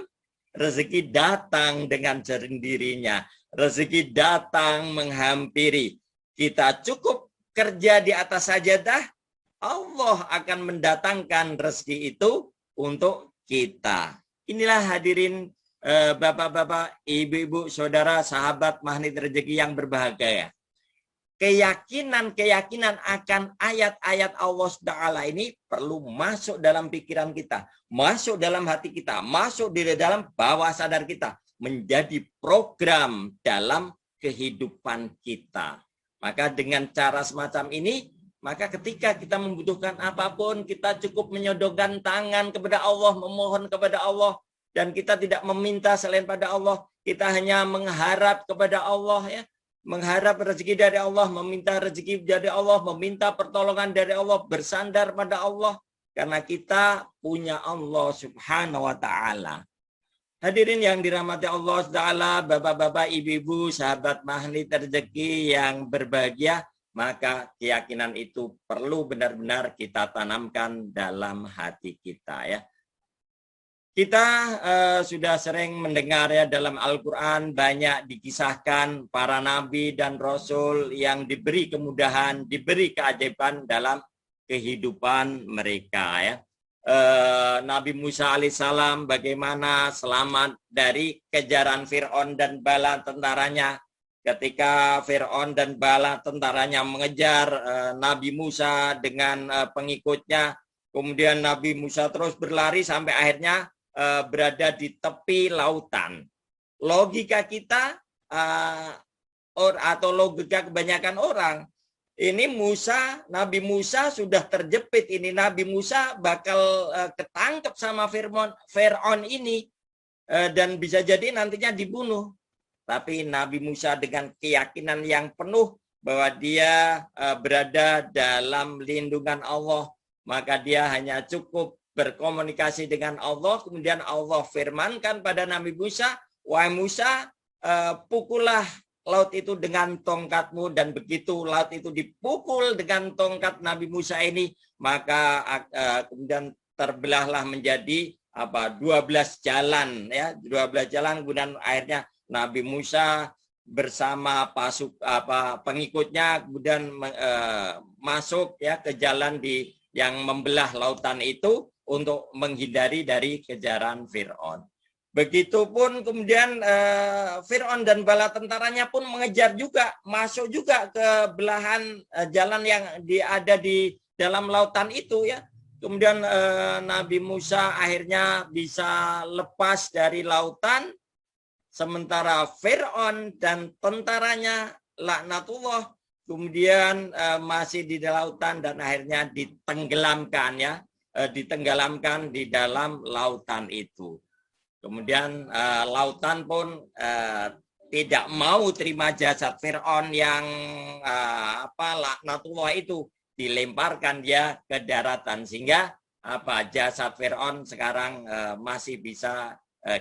rezeki datang dengan sendirinya. Rezeki datang menghampiri. Kita cukup kerja di atas sajadah, Allah akan mendatangkan rezeki itu untuk kita. Inilah hadirin bapak-bapak, ibu-ibu, saudara, sahabat magnet rezeki yang berbahagia. Keyakinan akan ayat-ayat Allah Ta'ala ini perlu masuk dalam pikiran kita, masuk dalam hati kita, masuk di dalam bawah sadar kita, menjadi program dalam kehidupan kita. Maka dengan cara semacam ini, maka ketika kita membutuhkan apapun, kita cukup menyodorkan tangan kepada Allah, memohon kepada Allah, dan kita tidak meminta selain pada Allah. Kita hanya mengharap kepada Allah, ya, mengharap rezeki dari Allah, meminta rezeki dari Allah, meminta pertolongan dari Allah, bersandar pada Allah, karena kita punya Allah Subhanahu wa Ta'ala. Hadirin yang dirahmati Allah Ta'ala, bapak-bapak, ibu-ibu, sahabat magnet rezeki yang berbahagia, maka keyakinan itu perlu benar-benar kita tanamkan dalam hati kita, ya. Kita sudah sering mendengar ya dalam Al-Quran banyak dikisahkan para nabi dan rasul yang diberi kemudahan, diberi keajaiban dalam kehidupan mereka, ya. Nabi Musa alaihissalam bagaimana selamat dari kejaran Fir'aun dan bala tentaranya. Ketika Fir'aun dan bala tentaranya mengejar Nabi Musa dengan pengikutnya, kemudian Nabi Musa terus berlari sampai akhirnya berada di tepi lautan. Logika kita atau logika kebanyakan orang, ini Nabi Musa sudah terjepit, ini Nabi Musa bakal ketangkep sama Fir'aun ini dan bisa jadi nantinya dibunuh. Tapi Nabi Musa dengan keyakinan yang penuh bahwa dia berada dalam lindungan Allah, maka dia hanya cukup berkomunikasi dengan Allah, kemudian Allah firmankan pada Nabi Musa, "Wahai Musa, pukullah laut itu dengan tongkatmu," dan begitu laut itu dipukul dengan tongkat Nabi Musa ini, maka kemudian terbelahlah menjadi 12 jalan, ya, 12 jalan, kemudian akhirnya Nabi Musa bersama pengikutnya kemudian masuk ya ke jalan yang membelah lautan itu untuk menghindari dari kejaran Fir'aun. Begitupun kemudian Fir'aun dan bala tentaranya pun mengejar juga, masuk juga ke belahan jalan yang ada di dalam lautan itu, ya. Kemudian Nabi Musa akhirnya bisa lepas dari lautan, sementara Fir'aun dan tentaranya laknatullah kemudian masih di lautan dan akhirnya ditenggelamkan, ya, ditenggelamkan di dalam lautan itu. Kemudian lautan pun tidak mau terima jasad Fir'aun yang laknatullah itu, dilemparkan dia ke daratan, sehingga jasad Fir'aun sekarang masih bisa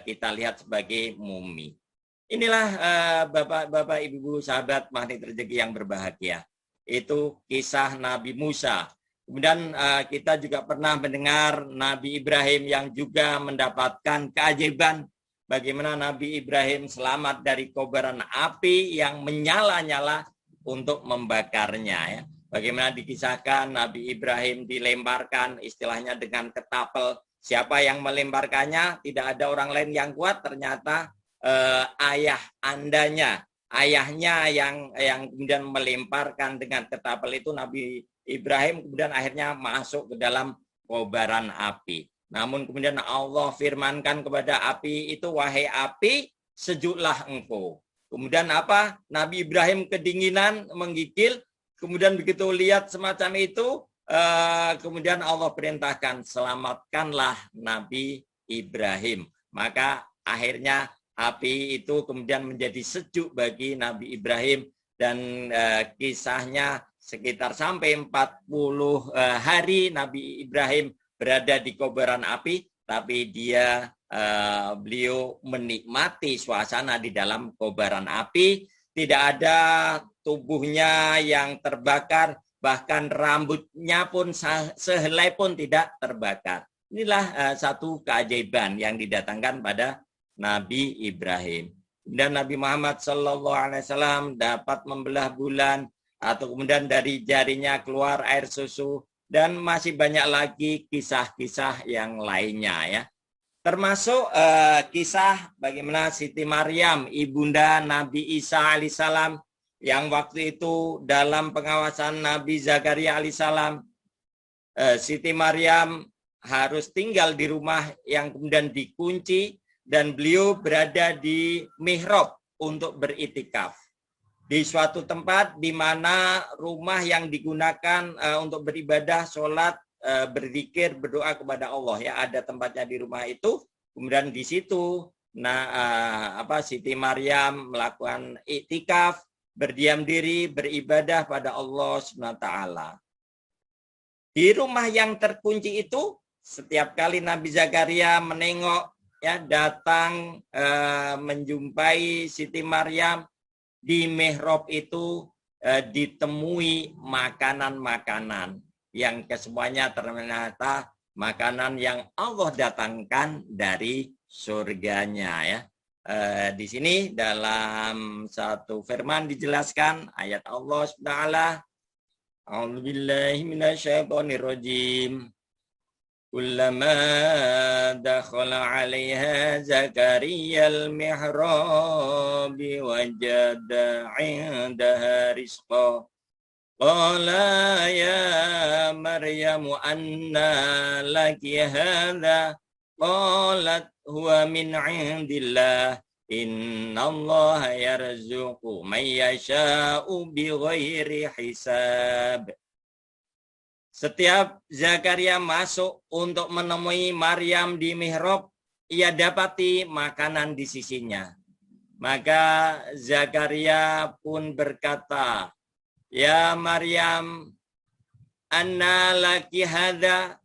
kita lihat sebagai mumi. Inilah Bapak, Ibu, sahabat magnet rezeki yang berbahagia. Itu kisah Nabi Musa. Kemudian kita juga pernah mendengar Nabi Ibrahim yang juga mendapatkan keajaiban. Bagaimana Nabi Ibrahim selamat dari kobaran api yang menyala-nyala untuk membakarnya. Ya. Bagaimana dikisahkan Nabi Ibrahim dilemparkan istilahnya dengan ketapel. Siapa yang melemparkannya? Tidak ada orang lain yang kuat, ternyata ayah andanya, ayahnya yang kemudian melemparkan dengan ketapel itu Nabi Ibrahim, kemudian akhirnya masuk ke dalam kobaran api. Namun kemudian Allah firmankan kepada api itu, wahai api, sejuklah engkau. Kemudian apa? Nabi Ibrahim kedinginan, menggigil, kemudian begitu lihat semacam itu, kemudian Allah perintahkan, selamatkanlah Nabi Ibrahim. Maka akhirnya api itu kemudian menjadi sejuk bagi Nabi Ibrahim, dan kisahnya sekitar sampai 40 hari Nabi Ibrahim berada di kobaran api, tapi beliau menikmati suasana di dalam kobaran api, tidak ada tubuhnya yang terbakar, bahkan rambutnya pun sehelai pun tidak terbakar. Inilah satu keajaiban yang didatangkan pada Nabi Ibrahim. Dan Nabi Muhammad SAW dapat membelah bulan, atau kemudian dari jarinya keluar air susu, dan masih banyak lagi kisah-kisah yang lainnya ya. Termasuk kisah bagaimana Siti Maryam, ibunda Nabi Isa alaihissalam, yang waktu itu dalam pengawasan Nabi Zakaria alaihissalam, Siti Maryam harus tinggal di rumah yang kemudian dikunci, dan beliau berada di mihrab untuk beritikaf. Di suatu tempat di mana rumah yang digunakan untuk beribadah, sholat, berzikir, berdoa kepada Allah. Ya, ada tempatnya di rumah itu. Kemudian di situ, Siti Maryam melakukan iktikaf, berdiam diri, beribadah pada Allah SWT. Di rumah yang terkunci itu, setiap kali Nabi Zakaria menengok, ya, datang menjumpai Siti Maryam, di mihrab itu ditemui makanan-makanan yang kesemuanya ternyata makanan yang Allah datangkan dari surganya ya. Di sini dalam satu firman dijelaskan ayat Allah Subhanahu. A'udzubillahi minasyaitonirrajim. Kullama dakhala 'alaiha Zakaria al-mihrab wajada 'indaha rizqa. Qala ya Maryam anna laki hadha? Qalat huwa min 'indillah. Innallaha yarzuqu man yasha'u bighairi hisab. Setiap Zakaria masuk untuk menemui Maryam di mihrab, ia dapati makanan di sisinya. Maka Zakaria pun berkata, ya Maryam, anna laki hadha?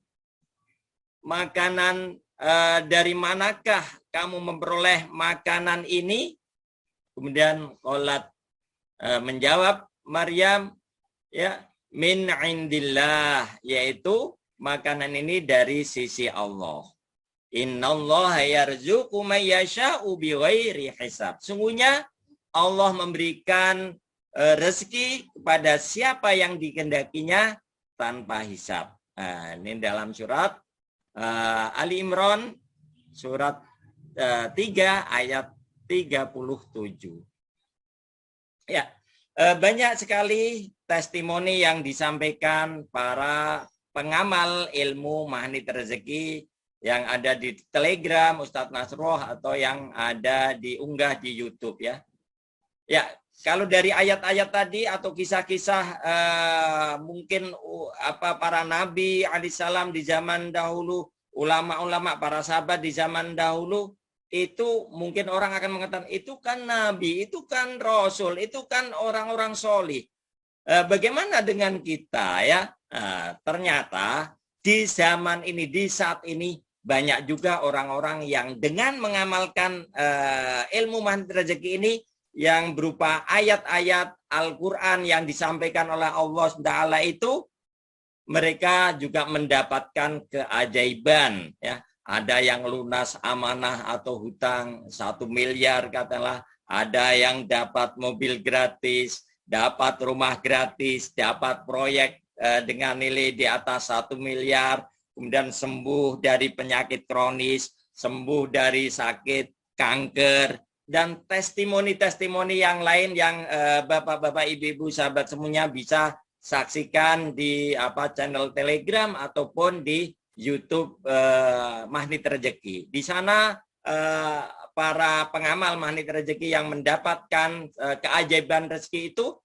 Makanan dari manakah kamu memperoleh makanan ini? Kemudian qalat, menjawab Maryam, ya, min indillah, yaitu makanan ini dari sisi Allah. Innallaha yarzuqu may yasha'u bighairi hisab. Sungguhnya Allah memberikan rezeki kepada siapa yang dikehendakinya tanpa hisab. Nah, ini dalam surat Ali Imran surat 3 ayat 37. Ya, banyak sekali testimoni yang disampaikan para pengamal ilmu magnet rezeki yang ada di Telegram Ustadz Nasrullah atau yang ada diunggah di YouTube ya. Ya, kalau dari ayat-ayat tadi atau kisah-kisah mungkin para nabi alaihissalam di zaman dahulu, ulama-ulama, para sahabat di zaman dahulu, itu mungkin orang akan mengatakan itu kan nabi, itu kan rasul, itu kan orang-orang solih. Bagaimana dengan kita ya? Ternyata di zaman ini, di saat ini banyak juga orang-orang yang dengan mengamalkan ilmu magnet rezeki ini yang berupa ayat-ayat Al-Quran yang disampaikan oleh Allah SWT itu, mereka juga mendapatkan keajaiban. Ya, ada yang lunas amanah atau hutang 1 miliar katakanlah, ada yang dapat mobil gratis, dapat rumah gratis, dapat proyek dengan nilai di atas 1 miliar, kemudian sembuh dari penyakit kronis, sembuh dari sakit kanker, dan testimoni-testimoni yang lain yang bapak-bapak, ibu-ibu, sahabat semuanya bisa saksikan di channel Telegram ataupun di YouTube Magnet Rezeki. Di sana para pengamal magnet rezeki yang mendapatkan keajaiban rezeki itu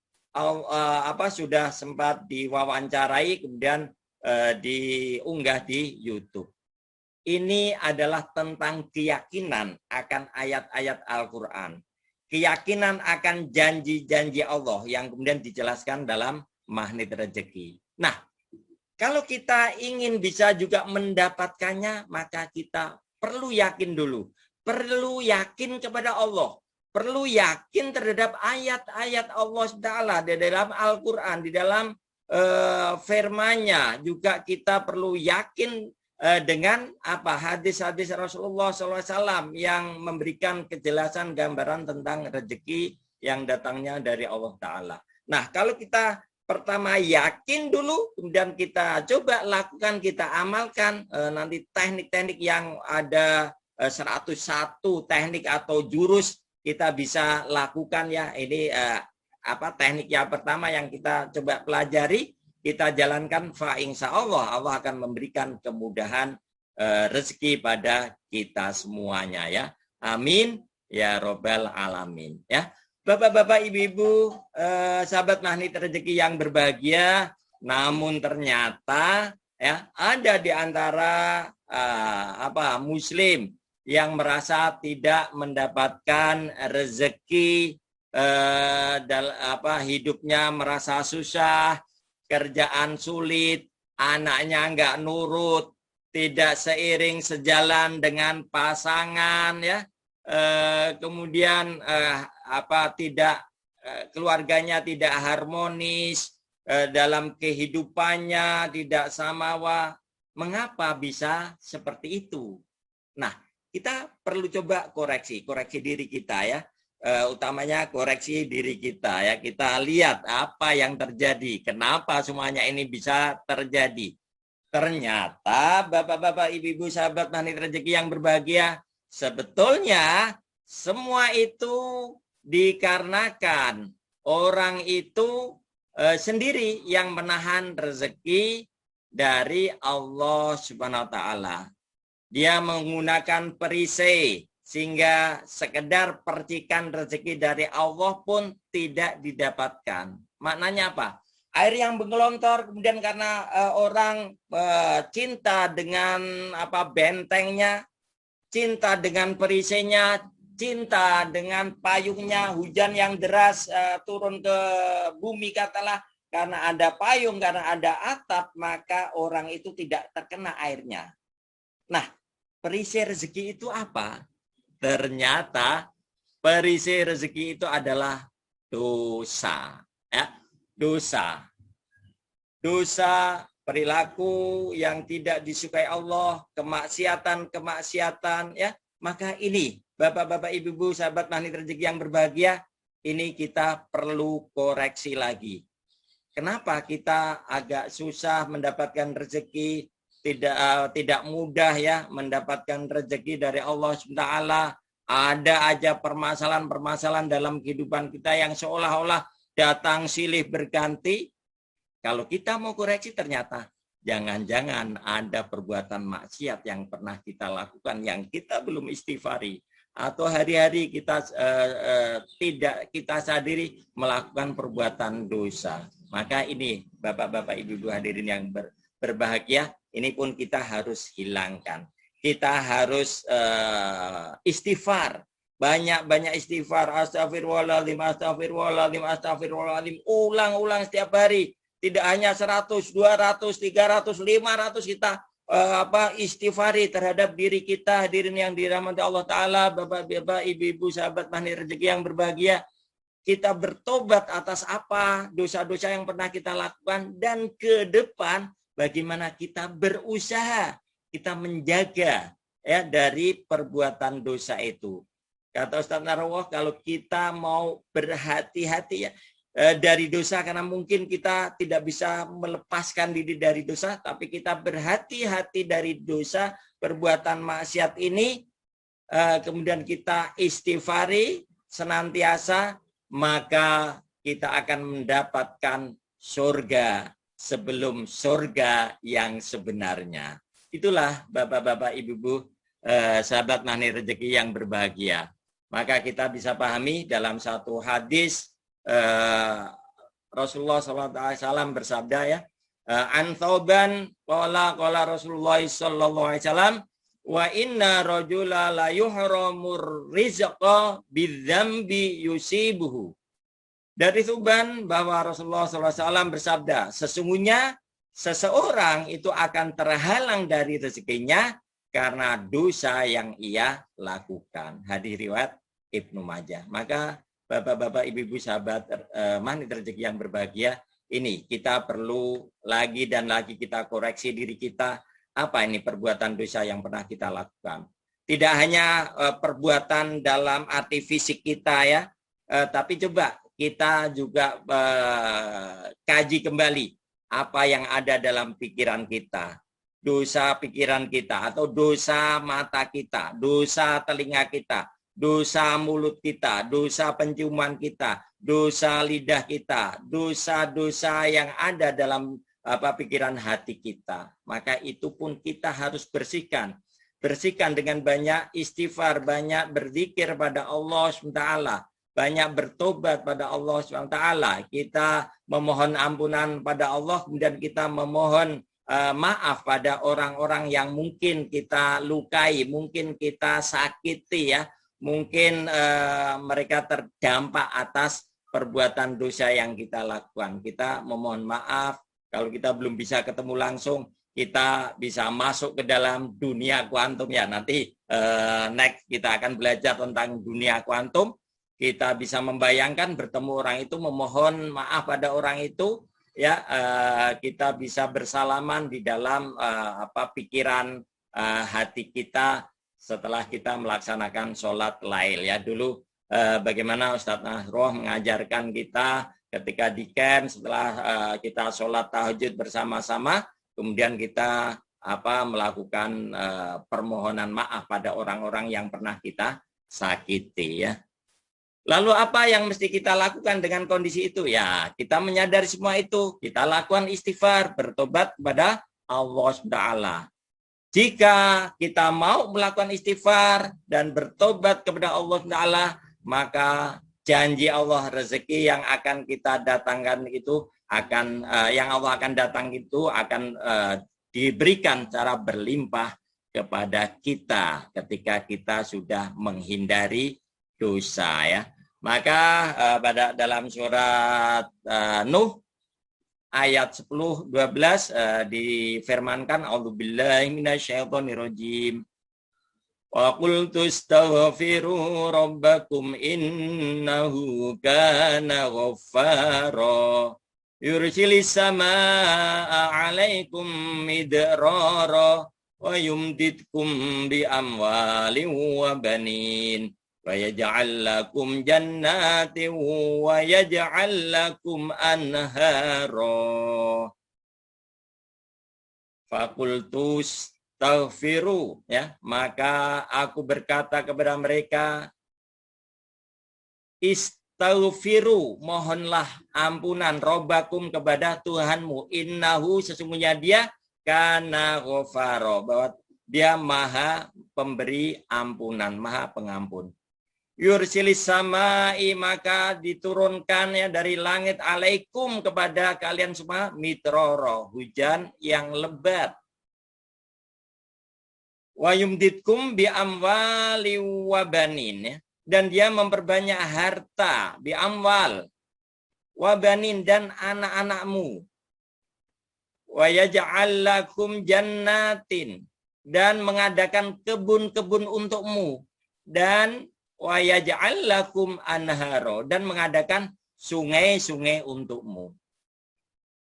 sudah sempat diwawancarai, kemudian diunggah di YouTube. Ini adalah tentang keyakinan akan ayat-ayat Al-Quran, keyakinan akan janji-janji Allah yang kemudian dijelaskan dalam magnet rezeki. Nah, kalau kita ingin bisa juga mendapatkannya, maka kita perlu yakin dulu. Perlu yakin kepada Allah. Perlu yakin terhadap ayat-ayat Allah Ta'ala di dalam Al-Quran, di dalam firman-Nya. Juga kita perlu yakin dengan hadis-hadis Rasulullah SAW yang memberikan kejelasan gambaran tentang rezeki yang datangnya dari Allah Ta'ala. Nah, kalau kita pertama yakin dulu, kemudian kita coba lakukan, kita amalkan nanti teknik-teknik yang ada 101 teknik atau jurus kita bisa lakukan ya. Ini teknik yang pertama yang kita coba pelajari, kita jalankan, fa insya Allah akan memberikan kemudahan rezeki pada kita semuanya ya. Amin ya robbal alamin ya. Bapak-bapak, ibu-ibu, sahabat magnet rezeki yang berbahagia, namun ternyata ya ada di antara muslim yang merasa tidak mendapatkan rezeki, hidupnya merasa susah, kerjaan sulit, anaknya nggak nurut, tidak seiring sejalan dengan pasangan ya. Kemudian keluarganya tidak harmonis, dalam kehidupannya tidak samawa. Mengapa bisa seperti itu? Nah, kita perlu coba koreksi diri kita ya, utamanya koreksi diri kita ya. Kita lihat apa yang terjadi, kenapa semuanya ini bisa terjadi. Ternyata bapak-bapak, ibu-ibu, sahabat magnet rezeki yang berbahagia, sebetulnya semua itu dikarenakan orang itu sendiri yang menahan rezeki dari Allah Subhanahu wa Ta'ala. Dia menggunakan perisai sehingga sekedar percikan rezeki dari Allah pun tidak didapatkan. Maknanya apa? Air yang menggelontor, kemudian karena orang cinta dengan bentengnya, cinta dengan perisainya, cinta dengan payungnya, hujan yang deras turun ke bumi katalah, karena ada payung, karena ada atap, maka orang itu tidak terkena airnya. Nah, perisai rezeki itu apa? Ternyata perisai rezeki itu adalah dosa. Ya, dosa. Dosa, perilaku yang tidak disukai Allah, kemaksiatan ya. Maka ini Bapak-bapak, ibu-ibu, sahabat magnet rezeki yang berbahagia, ini kita perlu koreksi lagi. Kenapa kita agak susah mendapatkan rezeki, tidak mudah ya mendapatkan rezeki dari Allah SWT. Ada aja permasalahan-permasalahan dalam kehidupan kita yang seolah-olah datang silih berganti. Kalau kita mau koreksi, ternyata jangan-jangan ada perbuatan maksiat yang pernah kita lakukan yang kita belum istighfari, atau hari-hari kita tidak kita sadari melakukan perbuatan dosa. Maka ini bapak-bapak, ibu-ibu hadirin yang berbahagia, ini pun kita harus hilangkan. Kita harus istighfar, banyak-banyak istighfar, astagfirullahaladzim, astagfirullahaladzim, astagfirullahaladzim, ulang-ulang setiap hari. Tidak hanya 100, 200, 300, 500 kita istighfari terhadap diri kita, hadirin yang dirahmati Allah Ta'ala, bapak-bapak, ibu-ibu, sahabat Mahni Rezeki yang berbahagia. Kita bertobat atas apa dosa-dosa yang pernah kita lakukan, dan ke depan bagaimana kita berusaha, kita menjaga ya dari perbuatan dosa itu. Kata Ustaz Narawah, kalau kita mau berhati-hati ya dari dosa, karena mungkin kita tidak bisa melepaskan diri dari dosa, tapi kita berhati-hati dari dosa, perbuatan maksiat ini, kemudian kita istighfari senantiasa, maka kita akan mendapatkan surga sebelum surga yang sebenarnya. Itulah bapak-bapak, ibu-ibu, sahabat Mahni Rezeki yang berbahagia. Maka kita bisa pahami dalam satu hadis Rasulullah SAW bersabda ya, an Thauban qala Rasulullah SAW, wa inna rajula la yuhramur rizqa bidzambi yusibuhu. Dari Thuban bahwa Rasulullah SAW bersabda, sesungguhnya seseorang itu akan terhalang dari rezekinya karena dosa yang ia lakukan. Hadis riwayat Ibnu Majah. Maka bapak-bapak, ibu-ibu, sahabat Mahni Rezeki yang berbahagia, ini kita perlu lagi dan lagi kita koreksi diri kita. Apa ini perbuatan dosa yang pernah kita lakukan? Tidak hanya perbuatan dalam arti fisik kita ya, tapi coba kita juga kaji kembali apa yang ada dalam pikiran kita. Dosa pikiran kita atau dosa mata kita, dosa telinga kita, dosa mulut kita, dosa penciuman kita, dosa lidah kita, dosa-dosa yang ada dalam pikiran hati kita. Maka itu pun kita harus bersihkan. Bersihkan dengan banyak istighfar, banyak berzikir pada Allah SWT, banyak bertobat pada Allah SWT. Kita memohon ampunan pada Allah, kemudian kita memohon maaf pada orang-orang yang mungkin kita lukai, mungkin kita sakiti ya, mungkin mereka terdampak atas perbuatan dosa yang kita lakukan. Kita memohon maaf. Kalau kita belum bisa ketemu langsung, kita bisa masuk ke dalam dunia kuantum ya. Nanti next kita akan belajar tentang dunia kuantum. Kita bisa membayangkan bertemu orang itu, memohon maaf pada orang itu, ya. Kita bisa bersalaman di dalam pikiran hati kita setelah kita melaksanakan sholat lail ya. Dulu bagaimana Ustaz Nasroh mengajarkan kita ketika di camp, setelah kita sholat tahajud bersama-sama, kemudian kita melakukan permohonan maaf pada orang-orang yang pernah kita sakiti ya. Lalu apa yang mesti kita lakukan dengan kondisi itu? Ya, kita menyadari semua itu, kita lakukan istighfar, bertobat kepada Allah SWT. Jika kita mau melakukan istighfar dan bertobat kepada Allah SWT, maka janji Allah, rezeki yang akan kita datangkan itu akan yang Allah akan datang itu akan diberikan secara berlimpah kepada kita ketika kita sudah menghindari dosa ya. Maka pada dalam surat Nuh ayat 10-12 difirmankan, a'udzubillahi minasyaitonirrajim. Wa qultu astaghfiru rabbakum innahu kana ghaffara yursilis samaa'a 'alaikum midrara wa yumditkum bi amwalin wa banin wa yaj'al lakum jannatin wa yaj'al lakum anhara. Fakultus taghfiru ya, maka aku berkata kepada mereka, istaghfiru, mohonlah ampunan, robbakum, kepada Tuhanmu, innahu, sesungguhnya dia, kana ghafaro, bahwa dia maha pemberi ampunan, maha pengampun. Yursilis samai, maka diturunkan ya dari langit, alaikum, kepada kalian semua, mitroro, hujan yang lebat. Wa yumditkum bi amwali wa banin, ya. Dan dia memperbanyak harta, bi amwal wa banin, dan anak-anakmu. wa yaj'al lakum jannatin, dan mengadakan kebun-kebun untukmu, dan wa yaj'al lakum anharo, dan mengadakan sungai-sungai untukmu.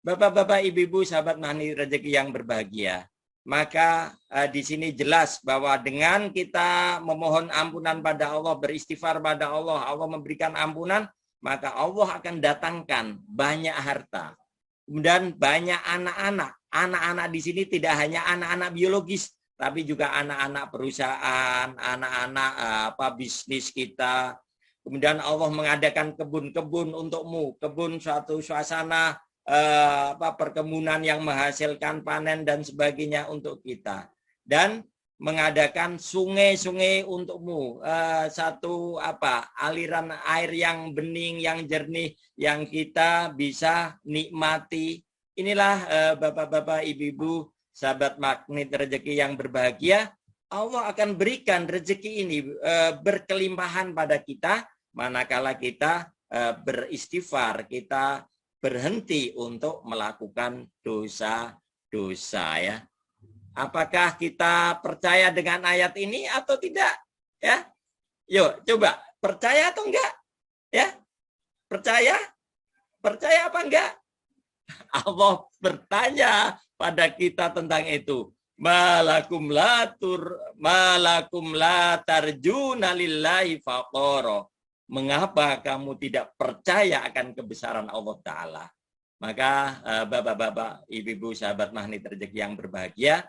Bapak-bapak, ibu-ibu, sahabat Mahni Rezeki yang berbahagia, maka di sini jelas bahwa dengan kita memohon ampunan pada Allah, beristighfar pada Allah, Allah memberikan ampunan, maka Allah akan datangkan banyak harta dan banyak anak-anak. Anak-anak di sini tidak hanya anak-anak biologis, tapi juga anak-anak perusahaan, anak-anak bisnis kita. Kemudian Allah mengadakan kebun-kebun untukmu, kebun suatu suasana perkebunan yang menghasilkan panen dan sebagainya untuk kita, dan mengadakan sungai-sungai untukmu, satu aliran air yang bening, yang jernih, yang kita bisa nikmati. Inilah bapak-bapak, ibu-ibu, sahabat Magnet Rezeki yang berbahagia, Allah akan berikan rezeki ini berkelimpahan pada kita manakala kita beristighfar, kita berhenti untuk melakukan dosa-dosa, ya. Apakah kita percaya dengan ayat ini atau tidak? Ya, yuk coba percaya atau enggak? Ya, percaya? Percaya apa enggak? Allah bertanya pada kita tentang itu. Malakum la tarjuna lillahi faqara. Mengapa kamu tidak percaya akan kebesaran Allah Ta'ala? Maka bapak-bapak, ibu-ibu, sahabat Magnet Rezeki yang berbahagia,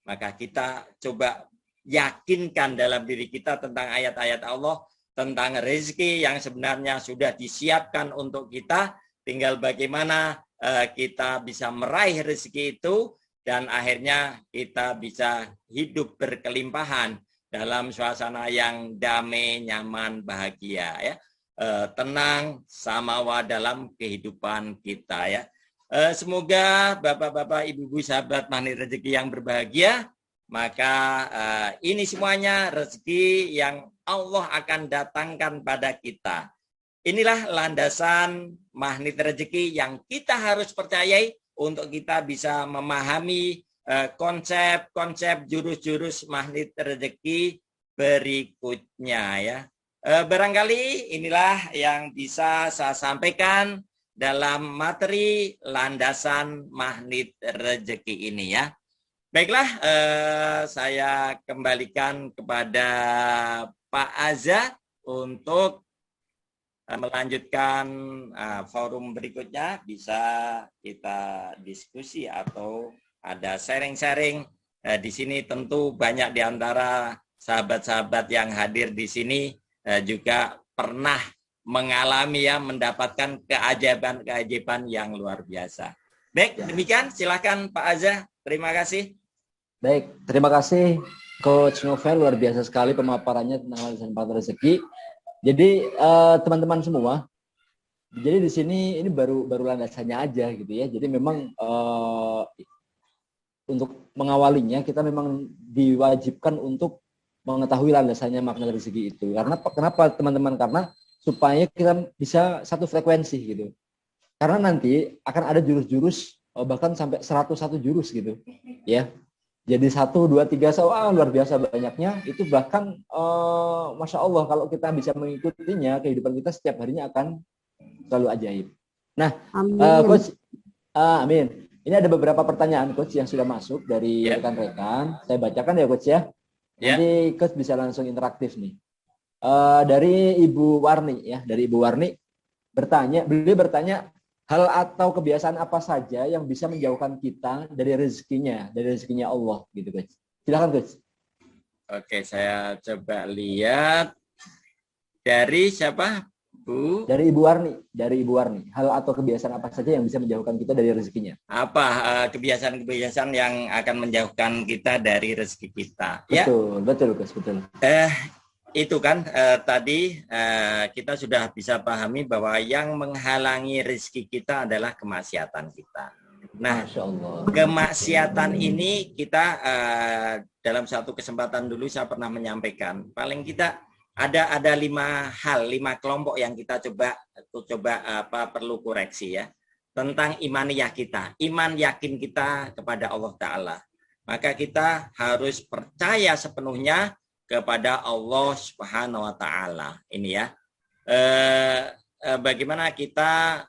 maka kita coba yakinkan dalam diri kita tentang ayat-ayat Allah, tentang rezeki yang sebenarnya sudah disiapkan untuk kita. Tinggal bagaimana kita bisa meraih rezeki itu, dan akhirnya kita bisa hidup berkelimpahan dalam suasana yang damai, nyaman, bahagia, ya. Tenang, samawa dalam kehidupan kita, ya. Semoga bapak-bapak, ibu-ibu, sahabat Magnet Rezeki yang berbahagia, maka ini semuanya rezeki yang Allah akan datangkan pada kita. Inilah landasan Magnet Rezeki yang kita harus percayai untuk kita bisa memahami konsep-konsep jurus-jurus Magnet Rezeki berikutnya, ya. Barangkali inilah yang bisa saya sampaikan dalam materi landasan Magnet Rezeki ini, ya. Baiklah, saya kembalikan kepada Pak Azza untuk melanjutkan forum berikutnya. Bisa kita diskusi atau ada sharing-sharing. Di sini tentu banyak di antara sahabat-sahabat yang hadir di sini juga pernah mengalami, ya, mendapatkan keajaiban-keajaiban yang luar biasa. Baik, demikian. Silakan Pak Azza. Terima kasih. Baik, terima kasih Coach Novel, luar biasa sekali pemaparannya tentang landasan Magnet Rezeki. Jadi teman-teman semua, jadi di sini ini baru landasannya aja gitu, ya. Jadi memang untuk mengawalinya kita memang diwajibkan untuk mengetahui landasannya Magnet Rezeki itu. Karena kenapa teman-teman? Karena supaya kita bisa satu frekuensi gitu. Karena nanti akan ada jurus-jurus bahkan sampai 101 jurus gitu, ya. Jadi 1, 2, 3, luar biasa banyaknya. Itu bahkan Masya Allah, kalau kita bisa mengikutinya, kehidupan kita setiap harinya akan selalu ajaib. Nah, Coach, amin. Ini ada beberapa pertanyaan, Coach, yang sudah masuk dari rekan-rekan. Saya bacakan ya, Coach, ya. Nanti Coach bisa langsung interaktif nih. Dari Ibu Warni, ya, dari Ibu Warni beliau bertanya, hal atau kebiasaan apa saja yang bisa menjauhkan kita dari rezekinya Allah, gitu, Coach. Silakan, Coach. Oke, saya coba lihat dari siapa, Bu? Dari Ibu Warni. Hal atau kebiasaan apa saja yang bisa menjauhkan kita dari rezekinya? Apa kebiasaan-kebiasaan yang akan menjauhkan kita dari rezeki kita? Betul, Coach, betul. Itu kan tadi kita sudah bisa pahami bahwa yang menghalangi rezeki kita adalah kemaksiatan kita. Nah, kemaksiatan ini kita dalam satu kesempatan dulu saya pernah menyampaikan, paling kita ada 5 kelompok yang kita coba perlu koreksi, ya. tentang imaniyah kita, iman yakin kita kepada Allah Ta'ala. Maka kita harus percaya sepenuhnya kepada Allah Subhanahu wa Ta'ala. Ini ya. Bagaimana kita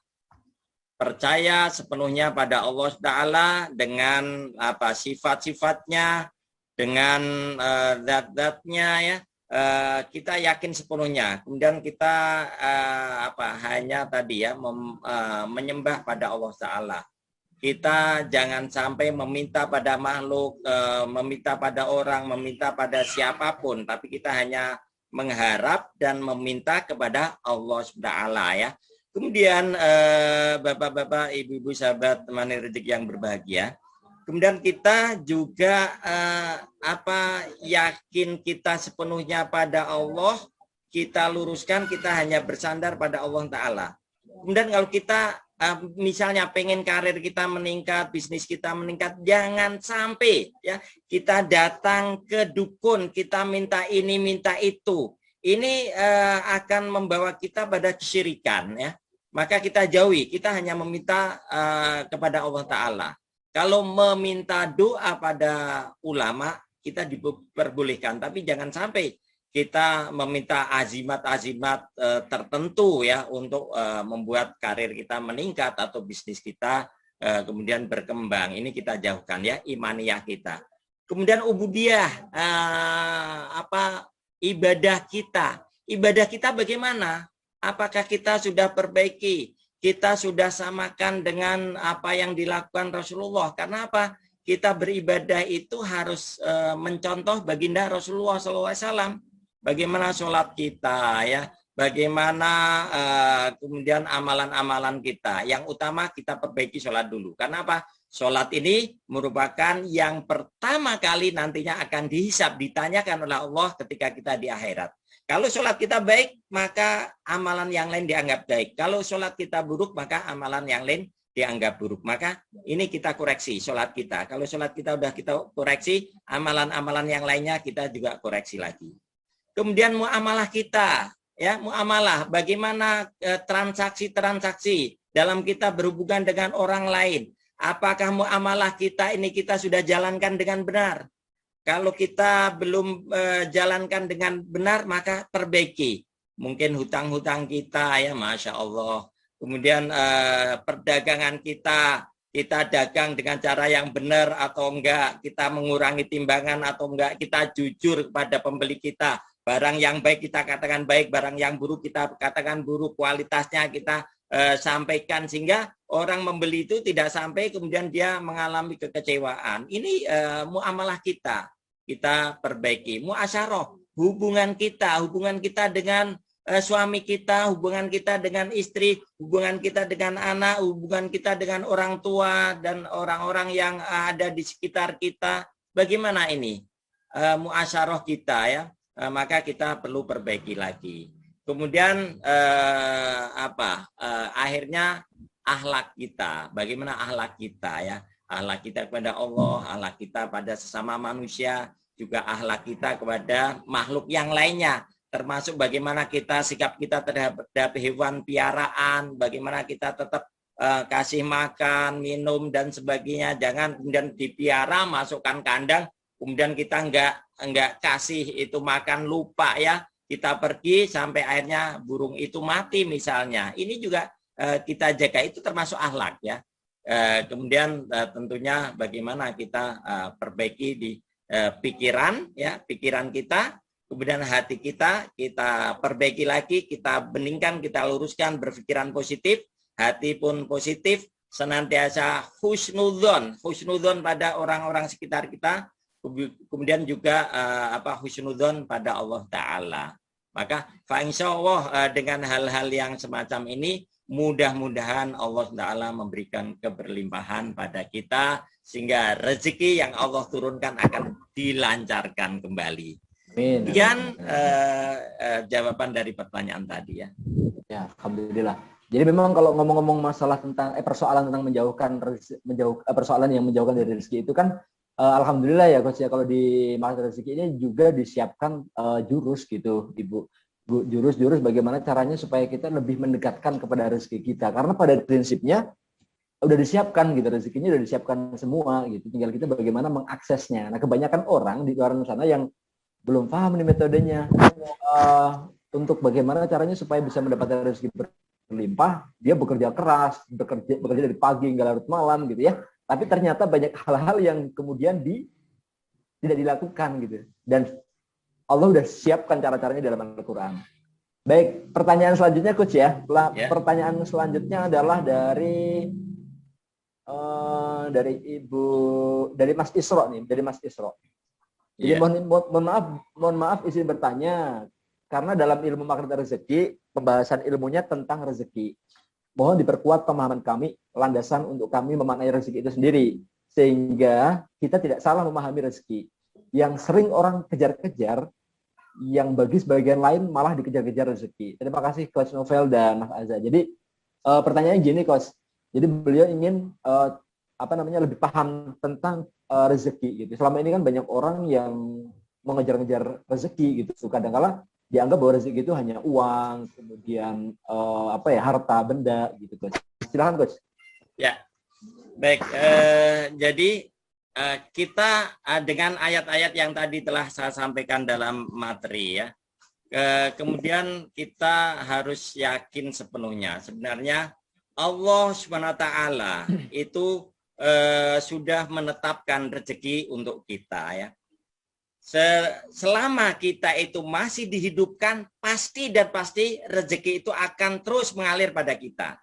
percaya sepenuhnya pada Allah Ta'ala dengan apa sifat-sifatnya, dengan zat-zatnya ya. Kita yakin sepenuhnya. Kemudian kita hanya tadi ya menyembah pada Allah Ta'ala. Kita jangan sampai meminta pada makhluk, meminta pada orang, meminta pada siapapun, tapi kita hanya mengharap dan meminta kepada Allah SWT ya. Kemudian bapak-bapak, ibu-ibu, sahabat teman rezeki yang berbahagia. Kemudian kita juga yakin kita sepenuhnya pada Allah, kita luruskan, kita hanya bersandar pada Allah Ta'ala. Kemudian kalau kita misalnya pengen karir kita meningkat, bisnis kita meningkat, jangan sampai ya kita datang ke dukun, kita minta ini, minta itu. Ini akan membawa kita pada kesyirikan ya. Maka kita jauhi, kita hanya meminta kepada Allah Ta'ala. Kalau meminta doa pada ulama, kita diperbolehkan. Tapi jangan sampai kita meminta azimat-azimat tertentu ya untuk membuat karir kita meningkat atau bisnis kita kemudian berkembang. Ini kita jauhkan ya, imaniyah kita. Kemudian ubudiyah, ibadah kita. Ibadah kita bagaimana? Apakah kita sudah perbaiki? Kita sudah samakan dengan apa yang dilakukan Rasulullah. Karena apa? Kita beribadah itu harus mencontoh baginda Rasulullah SAW. Bagaimana sholat kita, ya? Bagaimana kemudian amalan-amalan kita. Yang utama kita perbaiki sholat dulu. Karena apa? Sholat ini merupakan yang pertama kali nantinya akan dihisab, ditanyakan oleh Allah ketika kita di akhirat. Kalau sholat kita baik, maka amalan yang lain dianggap baik. Kalau sholat kita buruk, maka amalan yang lain dianggap buruk. Maka ini kita koreksi sholat kita. Kalau sholat kita udah kita koreksi, amalan-amalan yang lainnya kita juga koreksi lagi. Kemudian muamalah kita, ya muamalah. Bagaimana transaksi-transaksi dalam kita berhubungan dengan orang lain. Apakah muamalah kita ini kita sudah jalankan dengan benar? Kalau kita belum jalankan dengan benar, maka perbaiki. Mungkin hutang-hutang kita, ya Masya Allah. Kemudian perdagangan kita dagang dengan cara yang benar atau enggak. Kita mengurangi timbangan atau enggak. Kita jujur kepada pembeli kita. Barang yang baik kita katakan baik, barang yang buruk kita katakan buruk. Kualitasnya kita sampaikan sehingga orang membeli itu tidak sampai kemudian dia mengalami kekecewaan. Ini muamalah kita perbaiki. Muasyarah, hubungan kita dengan suami kita, hubungan kita dengan istri, hubungan kita dengan anak, hubungan kita dengan orang tua dan orang-orang yang ada di sekitar kita. Bagaimana ini muasyarah kita ya? Maka kita perlu perbaiki lagi. Kemudian akhirnya akhlak kita. Bagaimana akhlak kita ya? Akhlak kita kepada Allah, akhlak kita pada sesama manusia, juga akhlak kita kepada makhluk yang lainnya, termasuk bagaimana kita sikap kita terhadap hewan piaraan, bagaimana kita tetap kasih makan, minum dan sebagainya. Jangan kemudian dipiara, masukkan kandang, kemudian kita enggak kasih itu makan, lupa ya. Kita pergi sampai akhirnya burung itu mati misalnya. Ini juga kita jaga, itu termasuk akhlak ya. Kemudian tentunya bagaimana kita perbaiki di pikiran kita, kemudian hati kita perbaiki lagi, kita beningkan, kita luruskan, berpikiran positif, hati pun positif, senantiasa husnudzon pada orang-orang sekitar kita, kemudian juga husnudzon pada Allah Ta'ala. Maka insyaallah dengan hal-hal yang semacam ini mudah-mudahan Allah Ta'ala memberikan keberlimpahan pada kita sehingga rezeki yang Allah turunkan akan dilancarkan kembali. Amin. Kemudian jawaban dari pertanyaan tadi ya. Ya, alhamdulillah. Jadi memang kalau ngomong-ngomong masalah tentang persoalan tentang persoalan yang menjauhkan dari rezeki itu kan alhamdulillah ya Coach ya, kalau di masalah rezeki ini juga disiapkan jurus gitu Ibu. Jurus-jurus bagaimana caranya supaya kita lebih mendekatkan kepada rezeki kita. Karena pada prinsipnya udah disiapkan gitu, rezekinya udah disiapkan semua gitu. Tinggal kita bagaimana mengaksesnya. Nah, kebanyakan orang di luar sana yang belum paham nih metodenya untuk bagaimana caranya supaya bisa mendapatkan rezeki berlimpah. Dia bekerja keras, bekerja dari pagi hingga larut malam gitu ya. Tapi ternyata banyak hal-hal yang kemudian tidak dilakukan gitu. Dan Allah udah siapkan cara-caranya dalam Al-Quran. Baik, pertanyaan selanjutnya Coach ya. Pertanyaan selanjutnya adalah dari Mas Isro nih, dari Mas Isro. Jadi mohon maaf izin bertanya, karena dalam ilmu makna rezeki, pembahasan ilmunya tentang rezeki. Mohon diperkuat pemahaman kami, landasan untuk kami memaknai rezeki itu sendiri, sehingga kita tidak salah memahami rezeki. Yang sering orang kejar-kejar, yang bagi sebagian lain malah dikejar-kejar rezeki. Terima kasih Coach Novel dan Mas Azza. Jadi pertanyaannya gini Coach, jadi beliau ingin lebih paham tentang rezeki gitu. Selama ini kan banyak orang yang mengejar-ngejar rezeki gitu. Kadang-kala dianggap bahwa rezeki itu hanya uang, kemudian harta benda gitu Coach. Silakan Coach. Ya, baik. Jadi kita dengan ayat-ayat yang tadi telah saya sampaikan dalam materi ya. Kemudian kita harus yakin sepenuhnya. Sebenarnya Allah SWT itu sudah menetapkan rezeki untuk kita ya. Selama kita itu masih dihidupkan, pasti rezeki itu akan terus mengalir pada kita.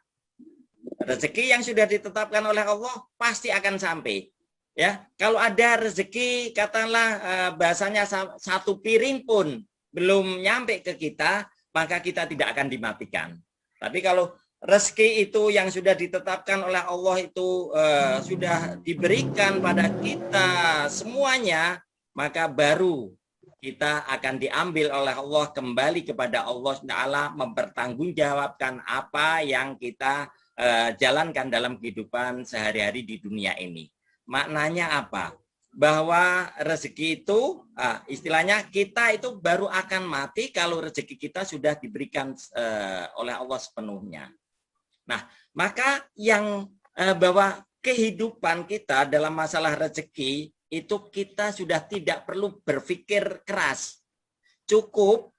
Rezeki yang sudah ditetapkan oleh Allah pasti akan sampai. Ya, kalau ada rezeki katakanlah bahasanya satu piring pun belum nyampe ke kita, maka kita tidak akan dimatikan. Tapi kalau rezeki itu yang sudah ditetapkan oleh Allah itu sudah diberikan pada kita semuanya, maka baru kita akan diambil oleh Allah kembali kepada Allah SWT, mempertanggungjawabkan apa yang kita jalankan dalam kehidupan sehari-hari di dunia ini. Maknanya apa? Bahwa rezeki itu istilahnya kita itu baru akan mati kalau rezeki kita sudah diberikan oleh Allah sepenuhnya. Nah, maka yang bahwa kehidupan kita dalam masalah rezeki itu kita sudah tidak perlu berpikir keras. Cukup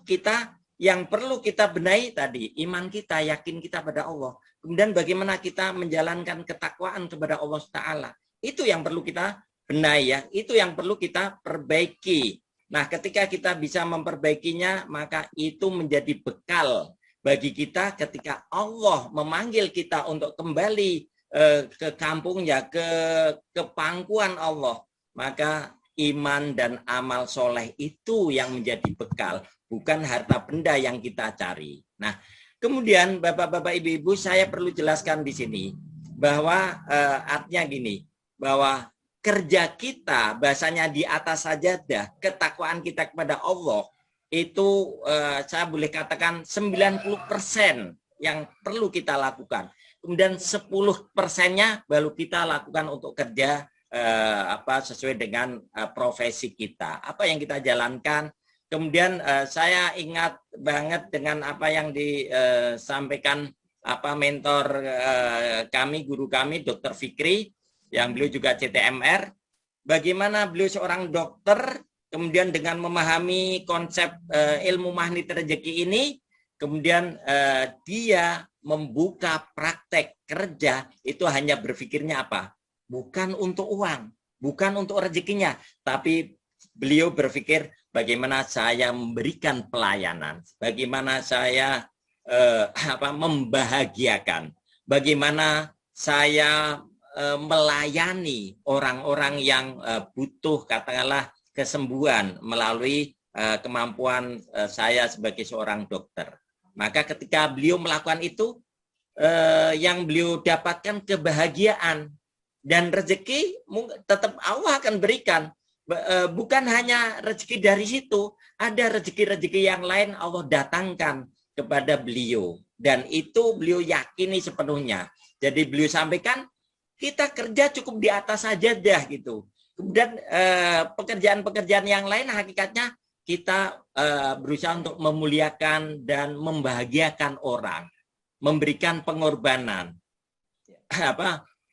kita yang perlu kita benahi tadi, iman kita, yakin kita pada Allah. Kemudian bagaimana kita menjalankan ketakwaan kepada Allah Ta'ala. Itu yang perlu kita benahi ya, itu yang perlu kita perbaiki. Nah, ketika kita bisa memperbaikinya, maka itu menjadi bekal bagi kita ketika Allah memanggil kita untuk kembali ke kampungnya, ke pangkuan Allah, maka iman dan amal soleh itu yang menjadi bekal, bukan harta benda yang kita cari. Nah, kemudian Bapak-bapak, Ibu-ibu, saya perlu jelaskan di sini bahwa artinya gini, bahwa kerja kita bahasanya di atas sajadah, ketakwaan kita kepada Allah itu saya boleh katakan 90% yang perlu kita lakukan. Kemudian 10%-nya baru kita lakukan untuk kerja sesuai dengan profesi kita. Apa yang kita jalankan. Kemudian saya ingat banget dengan apa yang disampaikan mentor kami, guru kami, Dr. Fikri, yang beliau juga CTMR. Bagaimana beliau seorang dokter, kemudian dengan memahami konsep ilmu magnet rezeki ini, kemudian dia membuka praktek kerja itu hanya berpikirnya apa? Bukan untuk uang, bukan untuk rezekinya, tapi beliau berpikir bagaimana saya memberikan pelayanan, bagaimana saya membahagiakan, bagaimana saya melayani orang-orang yang butuh katakanlah kesembuhan melalui kemampuan saya sebagai seorang dokter. Maka ketika beliau melakukan itu, yang beliau dapatkan kebahagiaan dan rezeki tetap Allah akan berikan. Bukan hanya rezeki dari situ, ada rezeki-rezeki yang lain Allah datangkan kepada beliau. Dan itu beliau yakini sepenuhnya. Jadi beliau sampaikan, kita kerja cukup di atas sajadah gitu. Kemudian pekerjaan-pekerjaan yang lain hakikatnya kita berusaha untuk memuliakan dan membahagiakan orang, memberikan pengorbanan.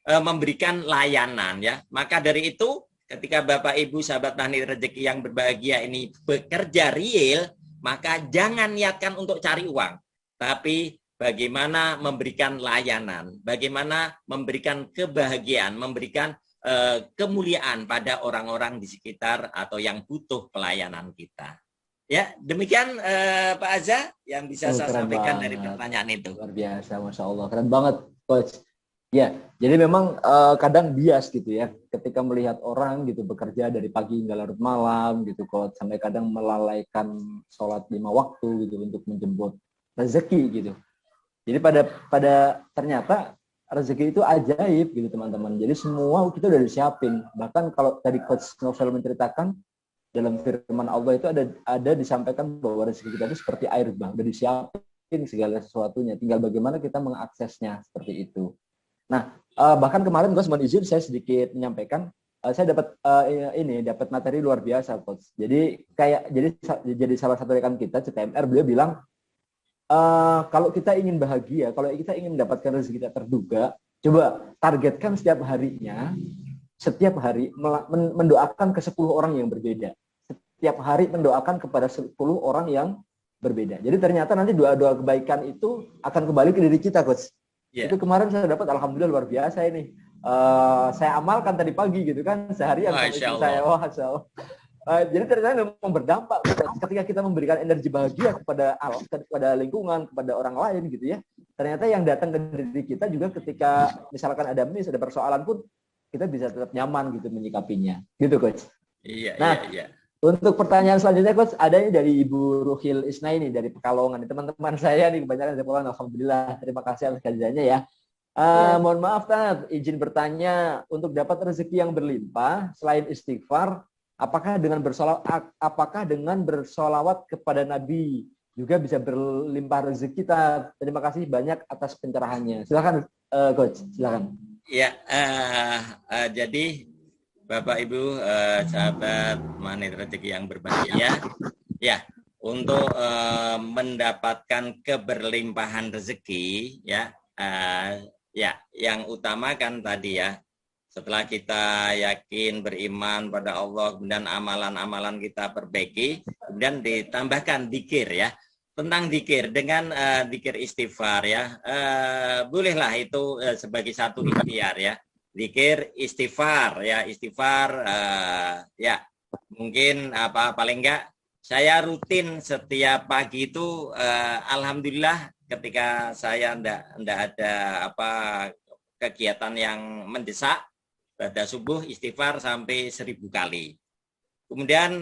memberikan layanan ya. Maka dari itu ketika Bapak Ibu sahabat Magnet Rezeki yang berbahagia ini bekerja real, maka jangan niatkan untuk cari uang, tapi bagaimana memberikan layanan, bagaimana memberikan kebahagiaan, memberikan kemuliaan pada orang-orang di sekitar atau yang butuh pelayanan kita. Ya, demikian Pak Azza yang bisa saya sampaikan dari pertanyaan itu. Luar biasa, Masya Allah. Keren banget, Coach. Ya, jadi memang kadang bias gitu ya, ketika melihat orang gitu bekerja dari pagi hingga larut malam gitu, Coach, sampai kadang melalaikan sholat 5 waktu gitu untuk menjemput rezeki gitu. Jadi pada ternyata rezeki itu ajaib gitu teman-teman. Jadi semua kita udah disiapin. Bahkan kalau tadi Coach Novel menceritakan dalam firman Allah itu ada disampaikan bahwa rezeki kita itu seperti air, Bang. Udah disiapin segala sesuatunya. Tinggal bagaimana kita mengaksesnya seperti itu. Nah, bahkan kemarin Coach mohon izin saya sedikit menyampaikan, saya dapat materi luar biasa, Coach. Jadi jadi salah satu rekan kita CTMR, beliau bilang kalau kita ingin bahagia, kalau kita ingin mendapatkan rezeki kita terduga, coba targetkan setiap harinya, setiap hari mendoakan ke 10 orang yang berbeda. Setiap hari mendoakan kepada 10 orang yang berbeda. Jadi ternyata nanti doa-doa kebaikan itu akan kembali ke diri kita, Coach. Yeah. Itu kemarin saya dapat, alhamdulillah luar biasa ini. Saya amalkan tadi pagi gitu kan, seharian saya. Masya Allah. Jadi ternyata memang berdampak ketika kita memberikan energi bahagia kepada alam, kepada lingkungan, kepada orang lain gitu ya. Ternyata yang datang ke diri kita juga ketika misalkan ada miss, ada persoalan pun kita bisa tetap nyaman gitu menyikapinya. Gitu, Coach. Iya, iya. Untuk pertanyaan selanjutnya, Coach, adanya dari Ibu Ruhil Isna ini dari Pekalongan. Teman-teman saya nih kebanyakan dari Pekalongan, alhamdulillah. Terima kasih atas kajiannya ya. Mohon maaf, Tat, izin bertanya, untuk dapat rezeki yang berlimpah selain istighfar, apakah dengan bersolawat kepada Nabi juga bisa berlimpah rezeki kita? Terima kasih banyak atas pencerahannya. Silakan, Coach. Silakan. Ya, jadi Bapak Ibu sahabat Magnet Rezeki yang berbahagia, ya untuk mendapatkan keberlimpahan rezeki, ya yang utama kan tadi ya. Setelah kita yakin beriman pada Allah, kemudian amalan-amalan kita perbaiki, kemudian ditambahkan dzikir ya. Tentang dzikir dengan dzikir istighfar ya. Bolehlah itu sebagai satu ikhtiar ya. Dzikir istighfar ya, ya. Mungkin paling enggak saya rutin setiap pagi itu alhamdulillah ketika saya enggak ada kegiatan yang mendesak, pada subuh istighfar sampai 1000 kali. Kemudian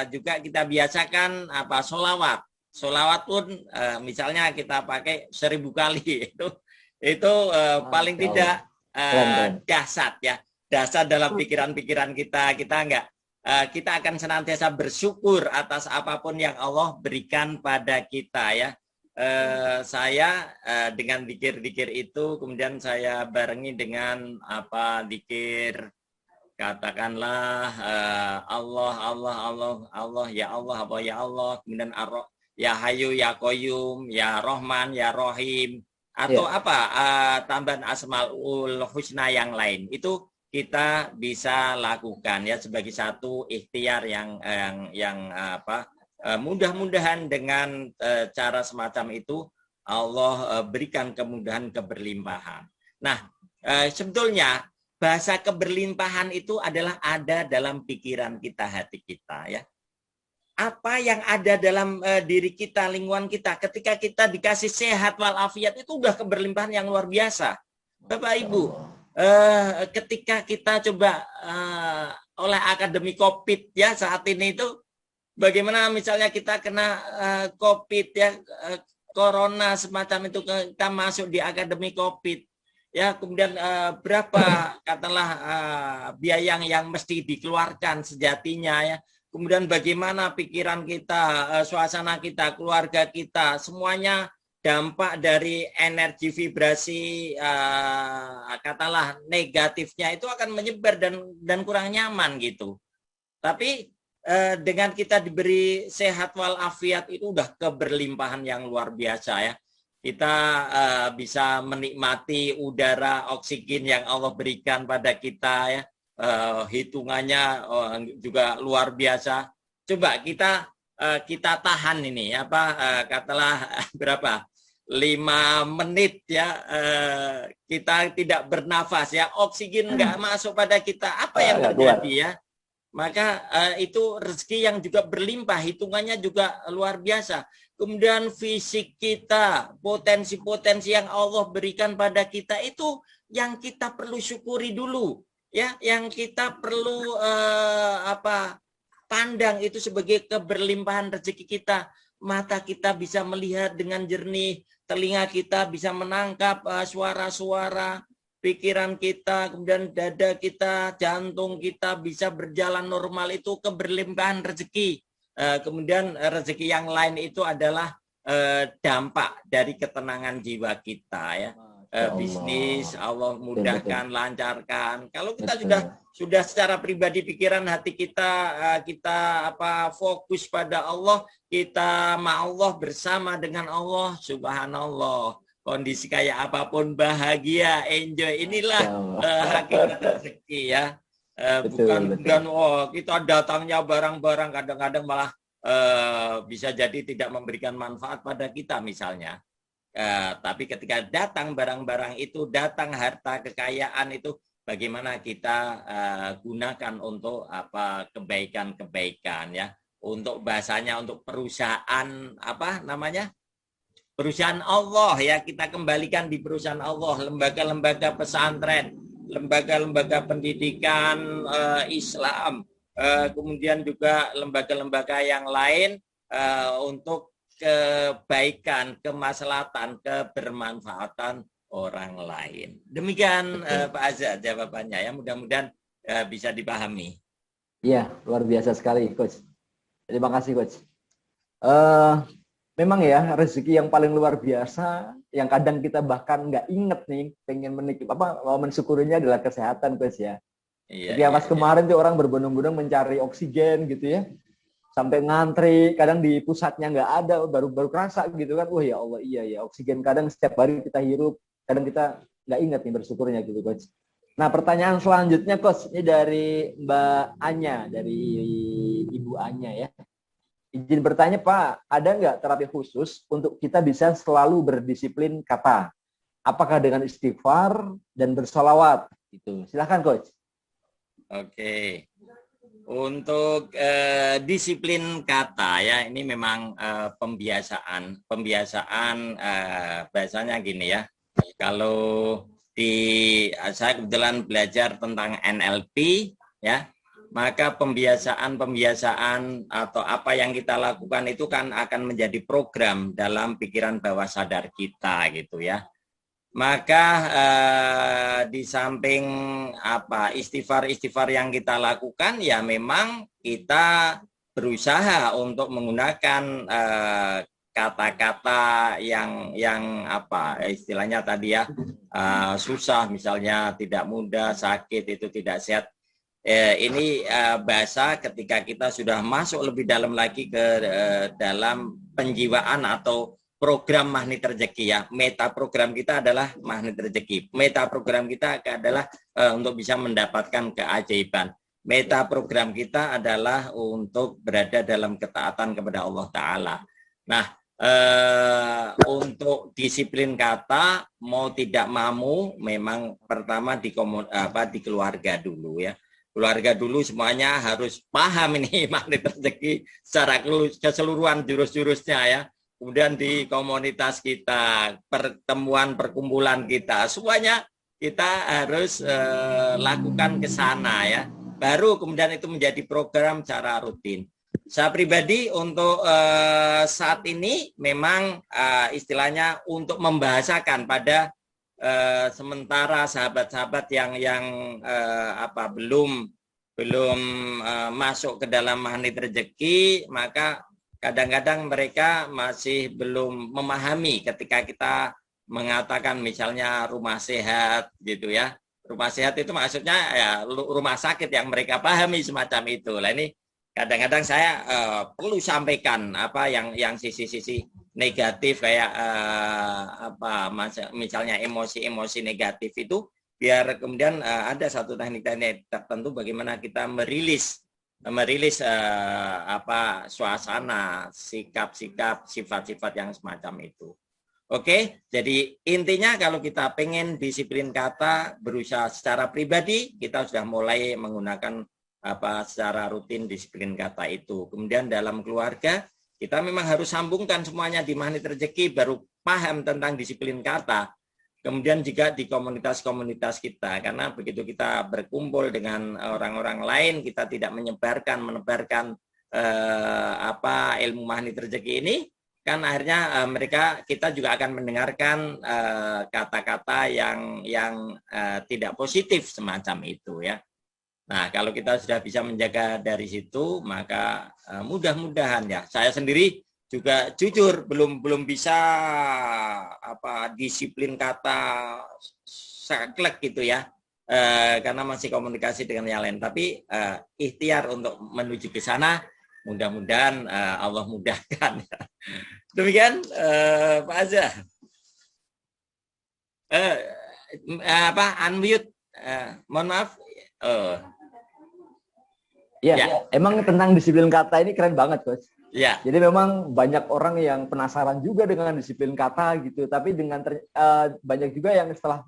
juga kita biasakan solawat pun misalnya kita pakai 1000 kali itu paling tidak dasar ya, dasar dalam pikiran-pikiran kita enggak kita akan senantiasa bersyukur atas apapun yang Allah berikan pada kita ya. Saya dengan dzikir-dzikir itu kemudian saya barengi dengan dzikir katakanlah Allah ya Allah, kemudian ya Hayyu ya Qayyum ya Rahman ya Rahim atau tambahan Asmaul Husna yang lain itu kita bisa lakukan ya sebagai satu ikhtiar yang mudah-mudahan dengan cara semacam itu Allah berikan kemudahan keberlimpahan. Nah, sebetulnya bahasa keberlimpahan itu adalah ada dalam pikiran kita, hati kita ya. Apa yang ada dalam diri kita, lingkungan kita, ketika kita dikasih sehat walafiat itu udah keberlimpahan yang luar biasa. Bapak Ibu, ketika kita coba oleh akademi COVID ya saat ini itu bagaimana misalnya kita kena COVID ya, corona semacam itu, kita masuk di akademi COVID ya, kemudian berapa katakanlah biaya yang mesti dikeluarkan sejatinya ya, kemudian bagaimana pikiran kita, suasana kita, keluarga kita, semuanya dampak dari energi vibrasi katakanlah negatifnya itu akan menyebar dan kurang nyaman gitu. Tapi dengan kita diberi sehat walafiat itu udah keberlimpahan yang luar biasa ya. kita bisa menikmati udara oksigen yang Allah berikan pada kita ya. Hitungannya juga luar biasa. Coba kita tahan ini katalah berapa 5 menit ya, kita tidak bernafas ya, oksigen nggak masuk pada kita, apa yang terjadi ya? Maka itu rezeki yang juga berlimpah, hitungannya juga luar biasa. Kemudian fisik kita, potensi-potensi yang Allah berikan pada kita itu yang kita perlu syukuri dulu. Ya, yang kita perlu pandang itu sebagai keberlimpahan rezeki kita. Mata kita bisa melihat dengan jernih, telinga kita bisa menangkap suara-suara, pikiran kita, kemudian dada kita, jantung kita bisa berjalan normal, itu keberlimpahan rezeki. Kemudian rezeki yang lain itu adalah dampak dari ketenangan jiwa kita ya. Bisnis Allah mudahkan, lancarkan. Kalau kita sudah secara pribadi pikiran hati kita fokus pada Allah, kita Allah bersama dengan Allah, subhanallah. Kondisi kayak apapun bahagia, enjoy, inilah hakikat rezeki ya. Bukan kita datangnya barang-barang, kadang-kadang malah bisa jadi tidak memberikan manfaat pada kita misalnya. Tapi ketika datang barang-barang itu, datang harta kekayaan itu, bagaimana kita gunakan untuk kebaikan-kebaikan ya, untuk bahasanya untuk perusahaan perusahaan Allah ya, kita kembalikan di perusahaan Allah, lembaga-lembaga pesantren, lembaga-lembaga pendidikan Islam, kemudian juga lembaga-lembaga yang lain untuk kebaikan, kemaslahatan, kebermanfaatan orang lain. Demikian Pak Azza jawabannya ya, mudah-mudahan bisa dipahami. Iya, luar biasa sekali Coach. Terima kasih Coach. Memang ya rezeki yang paling luar biasa, yang kadang kita bahkan nggak inget nih, pengen mensyukurinya adalah kesehatan Coach ya. Jadi pas kemarin tuh orang berbondong-bondong mencari oksigen gitu ya, sampai ngantri, kadang di pusatnya nggak ada, baru kerasa gitu kan, wah ya Allah iya ya, oksigen kadang setiap hari kita hirup, kadang kita nggak ingat nih bersyukurnya gitu Coach. Nah pertanyaan selanjutnya Coach, ini dari Mbak Anya, dari Ibu Anya ya. Izin bertanya Pak, ada nggak terapi khusus untuk kita bisa selalu berdisiplin kata? Apakah dengan istighfar dan bersolawat? Gitu. Silahkan Coach. Oke. Untuk disiplin kata ya, ini memang pembiasaan bahasanya gini ya. Kalau saya kebetulan belajar tentang NLP ya, maka pembiasaan atau apa yang kita lakukan itu kan akan menjadi program dalam pikiran bawah sadar kita gitu ya. Maka di samping istighfar yang kita lakukan ya, memang kita berusaha untuk menggunakan kata-kata yang istilahnya tadi ya, susah misalnya, tidak mudah, sakit, itu tidak sehat. Ini bahasa ketika kita sudah masuk lebih dalam lagi ke dalam penjiwaan atau program magnet rezeki ya. Meta program kita adalah magnet rezeki. Meta program kita adalah untuk bisa mendapatkan keajaiban. Meta program kita adalah untuk berada dalam ketaatan kepada Allah Ta'ala. Nah, untuk disiplin kata, mau tidak mau, memang pertama di keluarga dulu ya. Keluarga dulu semuanya harus paham ini magnet rezeki secara keseluruhan jurus-jurusnya ya. Kemudian di komunitas kita, perkumpulan kita, semuanya kita harus lakukan ke sana ya. Baru kemudian itu menjadi program secara rutin. Saya pribadi untuk saat ini memang istilahnya untuk membahasakan pada sementara sahabat-sahabat yang belum masuk ke dalam magnet rezeki, maka kadang-kadang mereka masih belum memahami ketika kita mengatakan misalnya rumah sehat gitu ya. Rumah sehat itu maksudnya ya rumah sakit yang mereka pahami semacam itu. Lah ini kadang-kadang saya perlu sampaikan yang sisi-sisi negatif kayak misalnya emosi-emosi negatif itu, biar kemudian ada satu teknik-teknik tertentu bagaimana kita merilis suasana, sikap-sikap, sifat-sifat yang semacam itu. Oke, jadi intinya kalau kita pengen disiplin kata, berusaha secara pribadi, kita sudah mulai menggunakan secara rutin disiplin kata itu. Kemudian dalam keluarga, kita memang harus sambungkan semuanya di Magnet Rezeki, baru paham tentang disiplin kata. Kemudian juga di komunitas-komunitas kita, karena begitu kita berkumpul dengan orang-orang lain, kita tidak menebarkan ilmu Magnet Rezeki ini, kan akhirnya kita juga akan mendengarkan kata-kata yang tidak positif semacam itu ya. Nah, kalau kita sudah bisa menjaga dari situ, maka mudah-mudahan ya. Saya sendiri juga jujur belum bisa disiplin kata saklek gitu ya. Karena masih komunikasi dengan yang lain. Tapi ikhtiar untuk menuju ke sana, mudah-mudahan Allah mudahkan. Demikian Pak Azza. Unmute. Mohon maaf. Ya, emang tentang disiplin kata ini keren banget, Coach. Ya. Jadi memang banyak orang yang penasaran juga dengan disiplin kata gitu, tapi banyak juga yang setelah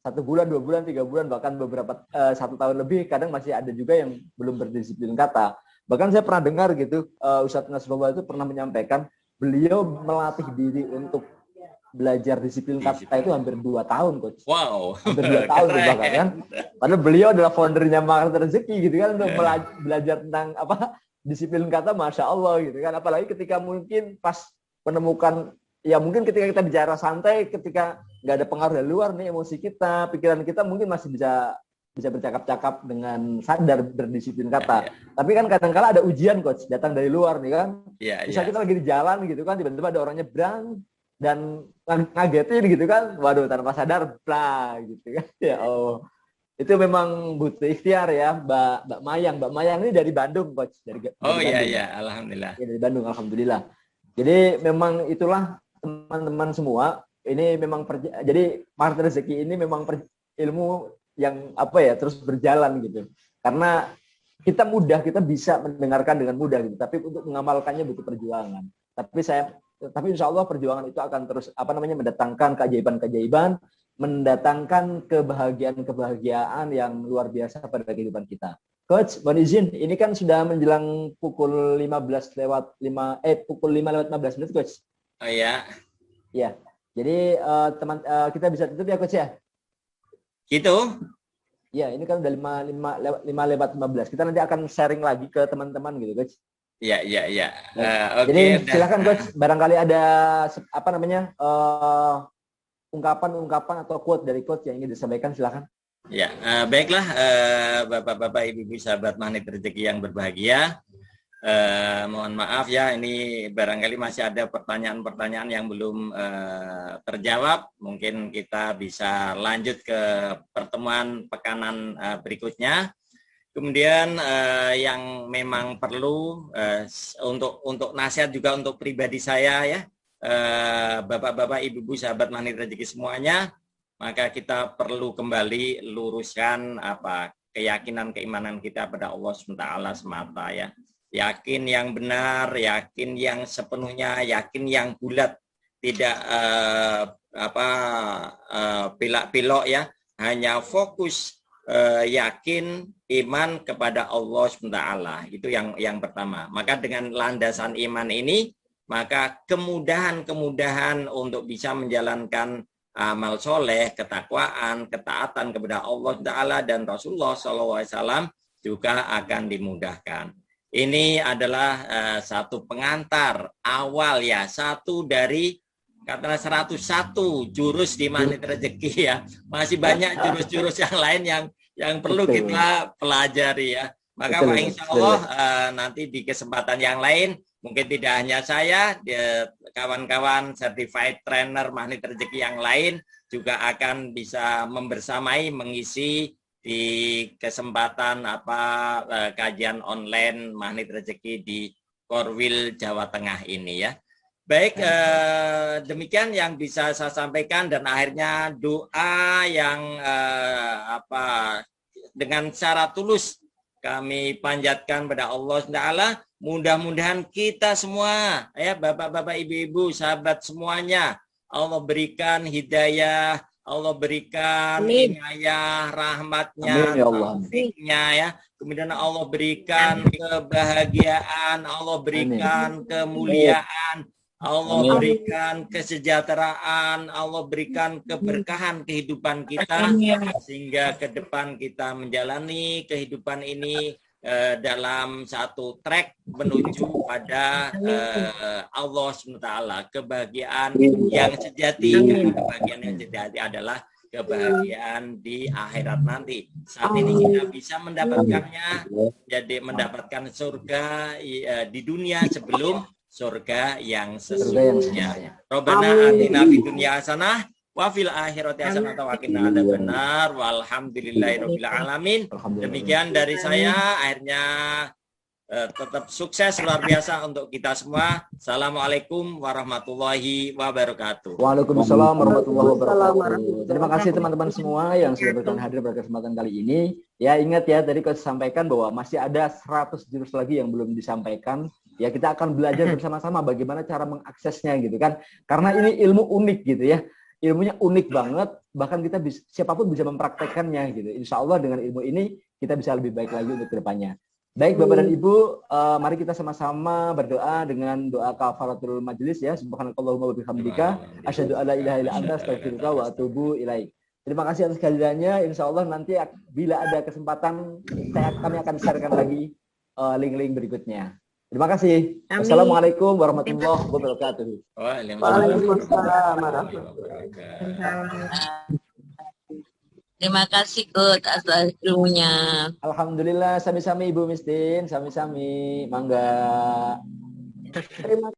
1 bulan, 2 bulan, 3 bulan, bahkan beberapa 1 tahun lebih, kadang masih ada juga yang belum berdisiplin kata. Bahkan saya pernah dengar gitu, Ustadz Nasrullah itu pernah menyampaikan, beliau melatih diri untuk belajar disiplin kata itu hampir 2 tahun, Coach. Wow. Hampir 2 tahun bahkan kan. Padahal beliau adalah foundernya Magnet Rezeki gitu kan, untuk belajar tentang disiplin kata, Masya Allah gitu kan. Apalagi ketika mungkin pas menemukan, ya mungkin ketika kita bicara santai, ketika nggak ada pengaruh dari luar nih, emosi kita, pikiran kita mungkin masih bisa bercakap-cakap dengan sadar berdisiplin kata. Tapi kan kadang-kala ada ujian, Coach, datang dari luar nih kan. Bisa kita lagi di jalan gitu kan, tiba-tiba ada orang nyebrang dan ngagetin gitu kan, waduh, tanpa sadar blah gitu kan. Ya Allah, itu memang butuh ikhtiar ya. Mbak Mayang ini dari Bandung, Coach, dari Bandung. Iya, alhamdulillah ya, dari Bandung, alhamdulillah. Jadi memang itulah teman-teman semua, ini memang jadi Magnet Rezeki ini memang ilmu yang terus berjalan gitu, karena kita bisa mendengarkan dengan mudah gitu, tapi untuk mengamalkannya butuh perjuangan. Tapi insya Allah perjuangan itu akan terus mendatangkan keajaiban-keajaiban, mendatangkan kebahagiaan yang luar biasa pada kehidupan kita. Coach, mohon izin, ini kan sudah menjelang pukul 5:15 menit, Coach. Oh ya. Ya. Jadi kita bisa tutup ya, Coach ya? Gitu. Ya, ini kan udah 5:15. Kita nanti akan sharing lagi ke teman-teman gitu, Coach. Iya. Jadi silakan, Coach, barangkali ada ungkapan atau quote dari Coach yang ingin disampaikan, silakan. Ya, baiklah Bapak-bapak, Ibu-ibu, sahabat Magnet Rezeki yang berbahagia. Mohon maaf ya, ini barangkali masih ada pertanyaan-pertanyaan yang belum terjawab. Mungkin kita bisa lanjut ke pertemuan pekanan berikutnya. Kemudian yang memang perlu untuk nasihat juga untuk pribadi saya ya, Bapak-bapak, Ibu-ibu, sahabat Magnet Rezeki semuanya, maka kita perlu kembali luruskan keyakinan keimanan kita pada Allah SWT semata ya. Yakin yang benar, yakin yang sepenuhnya, yakin yang bulat, tidak pilok-pilok ya, hanya fokus yakin iman kepada Allah SWT. Itu yang pertama. Maka dengan landasan iman ini, maka kemudahan untuk bisa menjalankan amal soleh, ketakwaan, ketaatan kepada Allah Ta'ala dan Rasulullah SAW juga akan dimudahkan. Ini adalah satu pengantar awal ya, satu dari katakanlah 101 jurus di Magnet Rezeki ya. Masih banyak jurus-jurus yang lain yang perlu kita pelajari ya. Maka Pak, insya Allah nanti di kesempatan yang lain, mungkin tidak hanya saya, kawan-kawan certified trainer Magnet Rezeki yang lain juga akan bisa membersamai mengisi di kesempatan kajian online Magnet Rezeki di Korwil Jawa Tengah ini ya. Baik, demikian yang bisa saya sampaikan dan akhirnya doa yang dengan cara tulus kami panjatkan pada Allah Taala. Mudah-mudahan kita semua, ya bapak-bapak, ibu-ibu, sahabat semuanya, Allah berikan hidayah, Allah berikan inayah, rahmatnya, Amin ya Allah. taufiknya, ya. Kemudian Allah berikan kebahagiaan, Allah berikan kemuliaan, Allah Amin. berikan kesejahteraan, Allah berikan keberkahan kehidupan kita, sehingga ke depan kita menjalani kehidupan ini dalam satu track menuju pada Allah SWT. Kebahagiaan yang sejati, kebahagiaan yang sejati adalah kebahagiaan di akhirat nanti. Saat ini kita bisa mendapatkannya, jadi mendapatkan surga di dunia sebelum surga yang sesungguhnya. Robbana atina fid dunya hasanah wa fil akhirati hasanah wa qina adzabannar walhamdulillahirabbil alamin. Demikian dari saya, akhirnya tetap sukses luar biasa untuk kita semua. Assalamualaikum warahmatullahi wabarakatuh. Waalaikumsalam warahmatullahi wabarakatuh. Terima kasih teman-teman semua yang sudah berkenan hadir pada kesempatan kali ini. Ya, ingat ya, tadi saya sampaikan bahwa masih ada 100 jurus lagi yang belum disampaikan. Ya, kita akan belajar bersama-sama bagaimana cara mengaksesnya gitu kan. Karena ini ilmu unik gitu ya. Ilmunya unik banget, bahkan kita bisa, siapapun bisa mempraktekkannya gitu. Insya Allah dengan ilmu ini kita bisa lebih baik lagi untuk kedepannya. Baik Bapak dan Ibu, mari kita sama-sama berdoa dengan doa kafaratul majelis ya. Subhanakallahumma wa bihamdika asyhadu an la ilaha illa anta astaghfiruka wa atubu ilaik. Terima kasih atas kehadirannya. Insya Allah nanti bila ada kesempatan kami akan sharekan lagi link-link berikutnya. Terima kasih. Amin. Assalamualaikum warahmatullahi wabarakatuh. Waalaikumsalam warahmatullahi wabarakatuh. Terima kasih Kut atas ilmunya. Alhamdulillah, sami-sami Ibu Mistin, sami-sami. Mangga. Terima